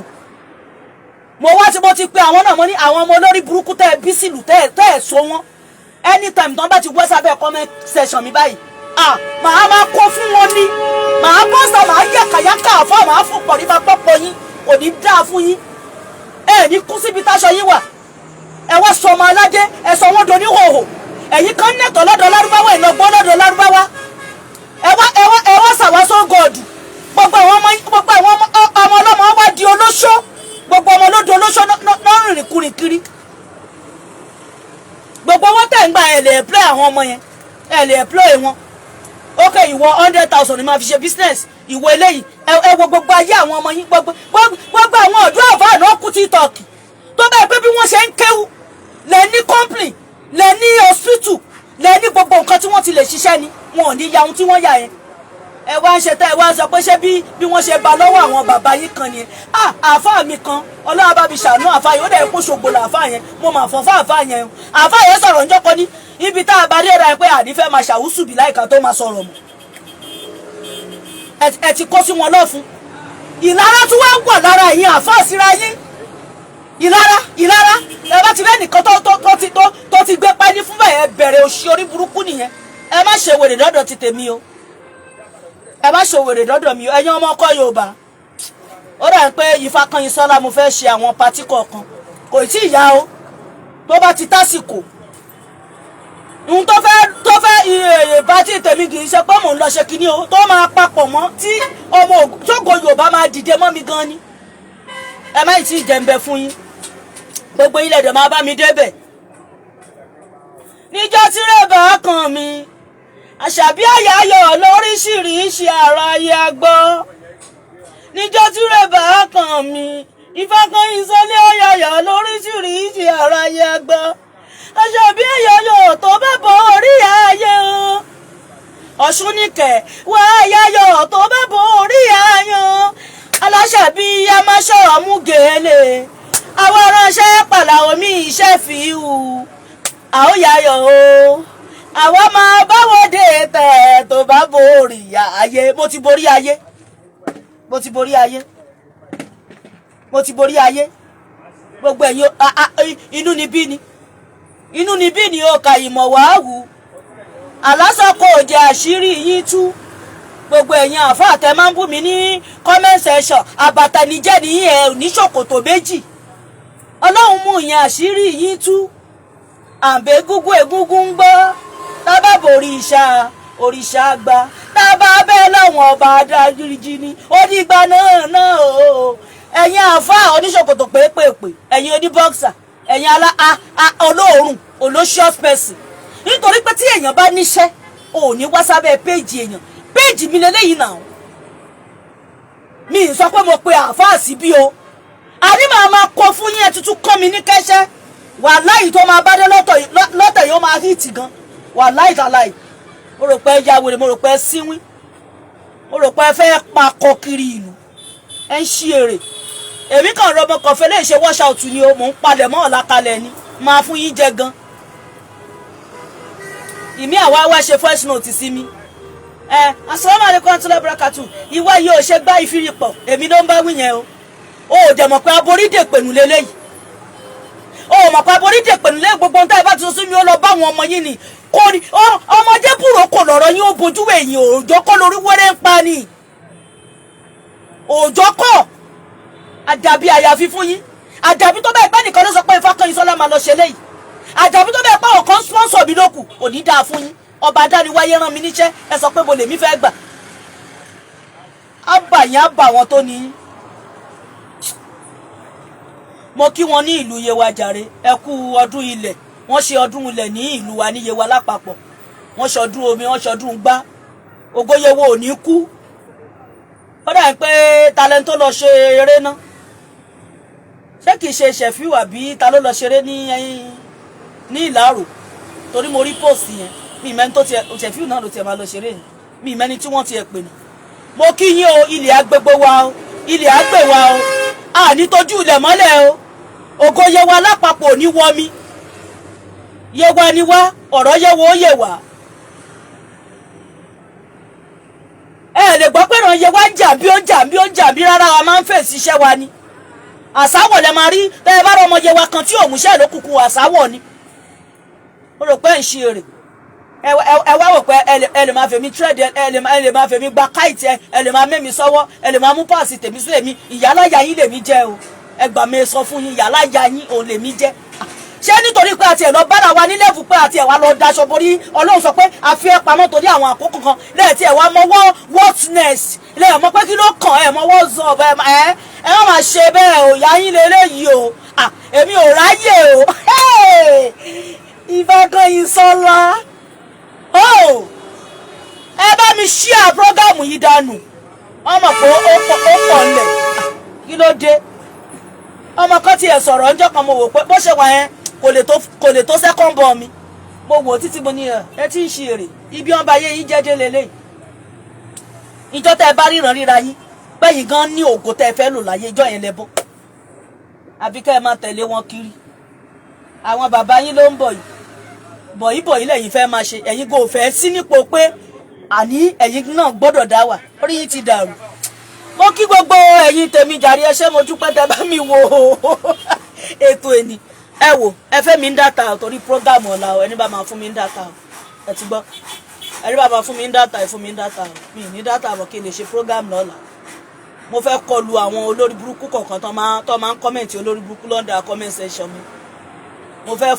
Mo ti pe àwọn náà mo ní àwọn ọmọ olórí burúkú tẹ́ ẹ bí sílù tẹ́ ẹ so wọn anytime tán bá ti wọ́ sábẹ́ comment section mi báyìí màá máa kó fún wọn ní màá bọ́ sá màá yàkàyàkà àfọ́ màá fún pọ̀ ní máa pọ́pọ̀ yín kò ní dáa fún yín ẹ ní kú síbi táṣọ yín wà ẹ wá sọ ọmọ aládé ẹ sọ wọn doni hòhò ẹ̀yin kan nẹ̀tọ̀ lọ́dọ̀ lárúbáwá ìlọgbọ́n lọ́dọ̀ lárúbáwá ẹ wá sàwásọ gọ̀ọ̀dù gbogbo àwọn ọmọ ọlọ́mọ wá di olóṣó gbogbo ọmọ olódo olóṣó náà rìnrìn kúrin kiri gbogbo wọn tẹ̀ ń gba ẹ̀ lè employ àwọn ọmọ yẹn ẹ̀ lè employ wọn ok ìwọ 100,000 ni máa fi ṣe business ìwọ eléyìí ẹ wo gbogbo ayé àwọn ọmọ yín gbogbo àwọn ọ̀dọ́ àfáà náà kú TikTok tó bẹ́ẹ̀ pé bí wọ́n ṣe ń kéwú lẹ ní company lẹ ní hospital lẹ ní gbogbo nǹkan tí wọ́n ti lè ṣiṣẹ́ ni wọn ò ní ya ohun tí wọ́n yà yẹn ẹ wá ń ṣe tẹ́ ẹ wá ń sọ pé ṣé bí wọ́n ṣe bá lọ́wọ́ àwọn bàbá yín kan nìyẹn àáfàá mi kan ọlọ́wọ́ bá mi ṣàánú àáfàá yẹn ó dẹ̀ kó ṣògbò làáfàá yẹn mo mà fọ́ fáàfáà yẹn àáfàá yẹn sọ̀rọ̀ ńjọ́ kan ní ibi tá a bá dé ra ẹ pé ànífẹ́ máa ṣàwùsù bí láìka tó máa sọ̀rọ̀ mọ́ ẹ ti kó sí wọn lọ́fun ìlara tó wá wà lára ẹ̀yin àáfàá síra yín ìlara ẹ bá ti lẹ́nìkan tó ti gbé pání fún bẹ́ẹ̀ bẹ̀rẹ̀ òṣì orí burúkú nìyẹn ẹ má ṣe wèrè dọ́dọ̀ ti tèmi o ẹ má ṣe wèrè dọ́dọ̀ mi o ẹ̀yin ọmọ ọkọ Yorùbá ó dà pé Ìfakànyìnsọ́lá mo fẹ́ ṣe àwọn patí kọ̀ọ̀kan kò tí ì yá o tó bá ti tásìkò ohun tó fẹ́ patí tèmi kì í ṣe pé mò ń lọ ṣe kinní o tó máa papọ̀ mọ́ tí ọmọ ògbógo Yorùbá máa dìde mọ́ mi gan ni ẹ má ì tí ì jẹ̀ǹbẹ̀ fún yín gbogbo ilẹ̀ dẹ̀ máa bá mi débẹ̀ níjọ́ tí rẹ̀ bá kàn mí àṣàbí àyàyọ̀ lóríṣiríṣi ara ayé agbọ́ níjọ́ tí rẹ̀ bá kàn mí Ìfakànyìnsọ́lá àyàyọ̀ lóríṣiríṣi ara ayé agbọ́ àṣàbí àyàyọ̀ tó bá bọ̀ orí ayé o Ọ̀ṣun nìkẹ́ wá àyàyọ̀ tó bá bọ̀ orí ayé aláṣàbí amáṣọ́ ọmúgẹ́lẹ́ àwọn aránṣẹ́ pàlà omi iṣẹ́ fi hù àóyàyọ̀ o àwa máa báwo dé tẹ̀ tó bá borí ayé mo ti borí ayé gbogbo ẹ̀yin inú ni bí ni ó ka ìmọ̀ wàá wù àlásọ̀kò òjò àṣírí yín tú gbogbo ẹ̀yin àfáà tẹ́ máa ń bú mi ní comment section àbàtàníjẹ́ nìyí ẹ̀ ní ṣòkòtò méjì ọlọ́run mú ìyẹn àṣírí yín tú àǹbẹ̀ egúngún ń gbọ́ tábà borí iṣẹ́. òrìṣà àgbà tábà bẹ́ẹ̀ lọ́wọ́n ọba adájúríjì ni onígbà náà o ẹ̀yin àáfàá oníṣòkòtò pépèpè ẹ̀yin oníbọ́ksà ẹ̀yin olóòórùn olóṣọ́ọ̀sì pẹ̀sì nítorí pé tí èèyàn bá níṣẹ́ ò ní wá sábẹ́ péèjì èèyàn péèjì mi lélẹ́yìn náà mi ì sọ pé mo pe àáfàá sí bí o àní màá máa kọ fún yín ẹ tuntun kọ́ mi ní kẹ́sẹ́ wàláhì tó máa bá dé lọ́tẹ̀ yóò máa hìtì gan wàláhì tàláhì mo rò pé ya wèrè mo rò pé síwín mo rò pé fẹ́ pakọ kiri ìlú ẹ ń ṣí èrè èmi kàn rọmọ kọfẹ lè ṣe wash out ni o mò ń palẹ̀ mọ́ ọ̀la kalẹ̀ ni máa fún yín jẹ gan ìmí àwa wá ṣe voice note sí mi assalamu alaikum tó lẹ́bùrọ̀ kàtù ìwọ yìí ò ṣe gbá ìfìrìpọ̀ èmi ló ń bá wí yẹn o ò dẹ̀ mọ̀ pé aborídè pẹ̀lú lélẹ́yìí o mọ̀ pé aborídè pẹ̀lú lẹ́yìn gbogbo ohun tá ẹ bá ti sọ sí mi ó lọ bá àwọn ọmọ yín ni kò ní ọmọdé búrò kò lọ̀rọ̀ yín ó bojú ẹ̀yìn òòjọ́ kọ́ lórí wẹ́rẹ́ ń pa ni òòjọ́ kọ́ àdàbí àyàfi fún yín àdàbí tó bẹ́ẹ̀ pẹ́ nìkan ló sọ pé Ifákànyìn Sọ́lá máa lọ ṣe léyìí àdàbí tó bẹ́ẹ̀ pẹ́ ọ̀kan sponsor mi lókù kò ní dáa fún yín ọba adániwáyé rán mi níṣẹ́ ẹ sọ pé mo lè mí fẹ́ gbà á bà yín á bà wọn tó ní yín mo kí wọn ní ìlú Yewa jàre ẹ kú ọdún ilẹ̀ wọ́n ṣe ọdún ilẹ̀ ní ìlú wa ní Yewa lápapọ̀ wọ́n ṣọdún omi wọ́n ṣọdún gbá ògo Yewa ò ní kú ó dà pé talent tó lọ ṣe eré náà ṣé kìí ṣe ṣẹ̀fíù àbí ta ló lọ ṣeré ní Ìlárò torí mo rí post yẹn mi ìmẹ́ni tó tiẹ̀ ṣẹ̀fíù náà ló tiẹ̀ máa lọ ṣeré yẹn mi ìmẹ́ni tí wọ́n tiẹ̀ pè ní. mo kí yín o ilẹ̀ agbègbè wa o ilẹ̀ àgbè wa o àní tójú ilẹ̀ mọ́lẹ̀ o ògo Yewa lápapọ̀ ò ní wọ́ mi Yewa ni wá ọ̀rọ̀ Yewa ó yè wá ẹ lè gbọ́ pé ràn Yewa ń jà bí ó ń jà bí rárá wa máa ń fèsì iṣẹ́ wa ni àsáwọ̀ lẹ máa rí tẹ́ ẹ bá rọ ọmọ Yewa kan tí òmùṣẹ́ lókùnkùn àsáwọ̀ ni ó rò pé ń ṣe èrè ẹ wá wò pé ẹ lè máa fèmí trade ẹ lè máa fèmí gba káìtì ẹ lè máa mẹ́mi sọ́wọ́ ẹ lè máa mú páàsì tèmi sílẹ̀ mi ìyáláyà yín lèmi jẹ́ o ẹ gbà mí sọ fún yín ìyáláyà yín òun lèmi jẹ́ ṣé nítorí pé àti ẹ̀ lọ bára wa nílé fún pé àti ẹ̀ wá lọ daṣọ borí Ọlọ́run sọ pé a fi ẹ́ pamọ́ torí àwọn àkókò kan lẹ́yìn tí ẹ̀ wá mọ́wọ́ whatness lẹ́yìn mọ́ pé kí ló kàn ẹ̀ mọ́wọ́ zọ ẹ má máa ṣe bẹ́ẹ̀ o ìyá yín lélẹ́yìí o èmi ò ráyè o Ifákànyìn Sọ́lá ẹ bá mi ṣíà prógámù yìí dànù ọmọ pé ó pọ̀ ńlẹ̀ kí ló dé ọmọ kan tiẹ̀ sọ̀rọ̀ ńjọ́ kan mo wò pé bó ṣe wà yẹn kò lè tó second born mi mo wò títí mo ní ẹ tí ń ṣe èrè ibi wọn bá yé yín jẹ́jẹ́ lélẹ́yìí ìjọ tẹ́ ẹ bá ríran ríra yín bẹ́yìn gan ní ògo tẹ́ ẹ fẹ́ lò láyé ìjọ yẹn lẹ́bọ́ àbí kẹ́ ẹ máa tẹ̀lé wọn kiri àwọn bàbá yín ló ń bọ̀ yìí bọ̀yì lẹ́yìn fẹ́ máa ṣe ẹ̀yin kò fẹ́ sí nípò pé àní ẹ̀yin náà gbọ́dọ̀ dá wà orí yín ti dàrú mo kí gbogbo ẹ̀yin tèmi jàre ẹ ṣé mo dúpẹ́ tẹ́ bá mi wo ètò ẹni ẹ wò ẹ fẹ́ mi ń dàtà torí program ọ̀la o ẹni bá máa fún mi ń dàtà o ẹ ti gbọ́ ẹni bá máa fún mi ń dàtà ẹ fún mi ń dàtà o mi ní dàtà bọ̀ kí n lè ṣe program lọ́la mo fẹ́ kọlu àwọn olórí burúkú kọ̀ọ̀kan tó máa ń kọ́mẹ̀ntì olórí burúkú lọ́ndà comment section mi mo fẹ́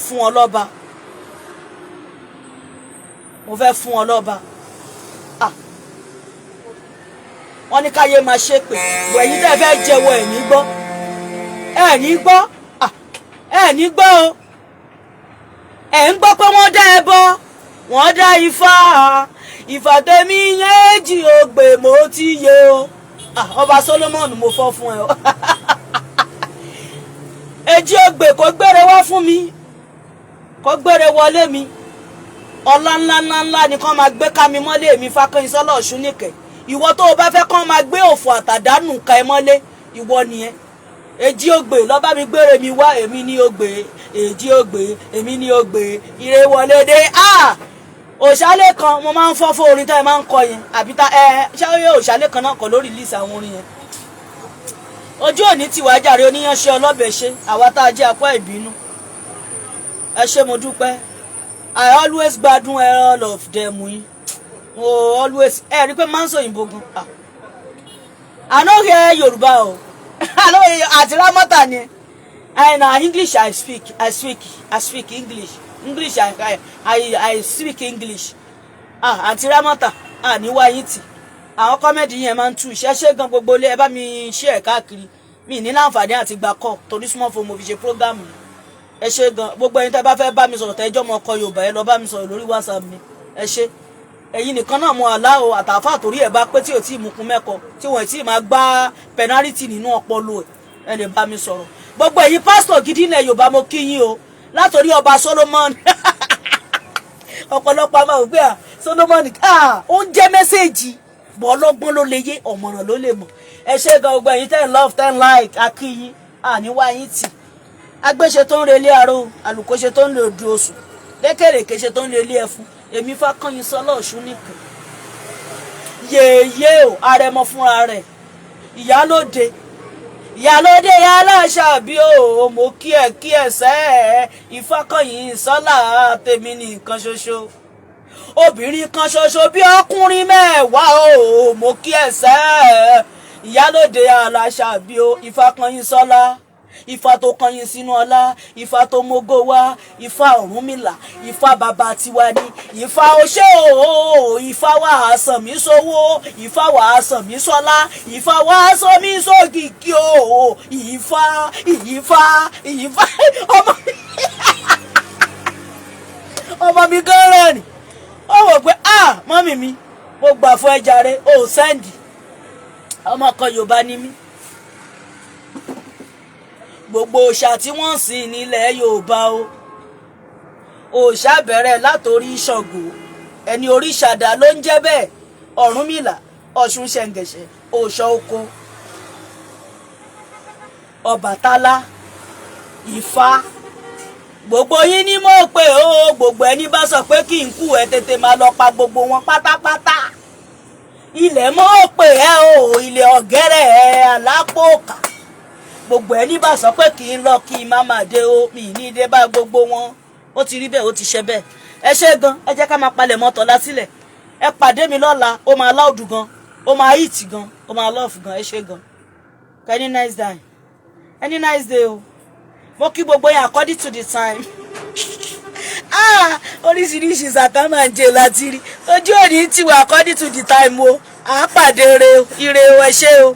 fún ọ lọ́ba wọ́n ní káyé máa ṣe pé ẹ̀yin tẹ́ fẹ́ jẹ́wọ́ ẹ̀ ní gbọ́ o ẹ̀ ń gbọ́ pé wọ́n dá ẹbọ wọ́n dá Ifá tèmi yéèjì ògbè mo ti yé o ọba Solomon mo fọ́ fún ẹ o èjì ògbè kò gbére wá fún mi kò gbére wọlé mi ọlá ńlá ni kán máa gbé ká mi mọ́lé mi Fákànyìn Sọ́lá Ọ̀ṣun nìkẹ́ ìwọ tó o bá fẹ́ kán máa gbé òfò àtàdánù ka ẹ mọ́lé ìwọ nìyẹn èjì ògbè lọ́ba mi gbére mi wá èmi ní ògbè èjì ògbè èmi ní ògbè ire wọlé dé òṣàlẹ̀ kan mo máa ń fọ́ fún orin tá ẹ máa ń kọ yẹn àbí tá ṣáwé òṣàlẹ̀ kan náà kọ lórí release àwọn orin yẹn ojú òní tiwa jàre oníyanṣẹ́ ọlọ́bẹ̀ ṣe àwa tá a jẹ́ apá ìbínú ẹ ṣé mo dúpẹ́ I always gbádùn all of them yín always rí pé máa ń sọ òyìnbó gan I no hear Yoruba o I no hear àti rámọ́tà ni na English I speak English I speak English àǹtí Rámọ́tà àníwá yín tì àwọn kọ́mẹ́dì yẹn máa ń tú iṣẹ́ ṣé gan gbogbo ilé ẹ bá mi ṣí ẹ̀ káàkiri mi ní láǹfààní àti gbà kọ́ torí small phone mo fi ṣe prógámù ẹ ṣé gan gbogbo ẹni tẹ́ bá fẹ́ bá mi sọ̀rọ̀ tẹ́jọ́ mọ ọkọ Yorùbá ẹ lọ bá mi sọ̀rọ̀ lórí WhatsApp mi ẹ ṣé ẹ̀yin nìkan náà mo àlá o àtàfà torí ẹ̀ bá pé tí ò tí ì mukun mẹ́kọ tí wọ́n tí ì máa gbá pẹnárìtì nínú ọpọlọ ẹ lè bá mi sọ̀rọ̀ gbogbo ẹ̀yin pásítọ̀ gidi ilẹ̀ Yorùbá mo kí yín o látòrí ọba Solomon ọ̀pọ̀lọpọ̀ àmà ògbé à Solomon ó ń jẹ́ mẹ́sẹ̀gì bọ́ ọlọ́gbọ́n ló lè yé ọ̀mọ̀ràn ló lè mọ̀ ẹ ṣé gan gbogbo ẹ̀yin ten love ten like akíyín àníwá yín tì agbéṣe tó ń relé aró àlùkòṣe tó ń lè du oṣù lékèrèké ṣe tó ń relé ẹfun èmi Fákànyìn sọlọ ọ̀ṣun nìkan yèyé o àrẹ̀mọ fúnra rẹ̀ ìyálóde aláṣàbí o mo kí ẹ sẹ́ Ìfákànyìn sọlá tèmi nìkan ṣoṣo obìnrin kan ṣoṣo bí ọkùnrin mẹ́wàá o mo kí ẹ sẹ́ ìyálóde aláṣàbí o Ìfákànyìn sọlá Ifá tó kọyìn sínú ọlá Ifá tó mógó wá Ifá Ọ̀rúnmìlà Ifá bàbá tiwa ní Ifá oṣé o Ifá wàá sàn mí sówó Ifá wàá sàn mí sọlá Ifá wàá sàn mí sókìkí o Ifá ọmọ mi gan rẹ̀ ni ó wò pé mọ́mì mi mo gbà fún ẹja rẹ ó sẹ́ndì ọmọ kan Yorùbá ni mí gbogbo òòṣà tí wọ́n sìn nílẹ̀ Yorùbá o òòṣà bẹ̀rẹ̀ látòrí Ṣàngó ẹni oríṣàdá ló ń jẹ́ bẹ́ẹ̀ Ọ̀rúnmìlà Ọ̀ṣun ṣẹ̀ǹgẹ̀ṣẹ̀ òòṣà oko Ọbàtálá Ifá gbogbo yín ni mo pè ó gbogbo ẹni bá sọ pé kí n kú ẹ tètè máa lọ pa gbogbo wọn pátápátá ilẹ̀ mọ́ pè ẹ́ o ilẹ̀ ọ̀gẹ́rẹ́ ẹ̀ alápòkà gbogbo ẹni bá sọ pé kí n lọ kí n má má dé o mi ní dé bá gbogbo wọn ó ti rí bẹ́ẹ̀ ó ti ṣe bẹ́ẹ̀ ẹ ṣé gan ẹ jẹ́ ká máa palẹ̀ mọ́ tọ́lá sílẹ̀ ẹ pàdé mi lọ́la ó máa láòdù gan ó máa hìtì gan ó máa lọ́ọ̀fù gan ẹ ṣé gan any nice day o mo kí gbogbo yẹn according to the time oríṣiríṣi ìsàkà máa ń jẹ láti rí ojú òní tiwa according to the time o àápàdé ire o ẹ ṣé o.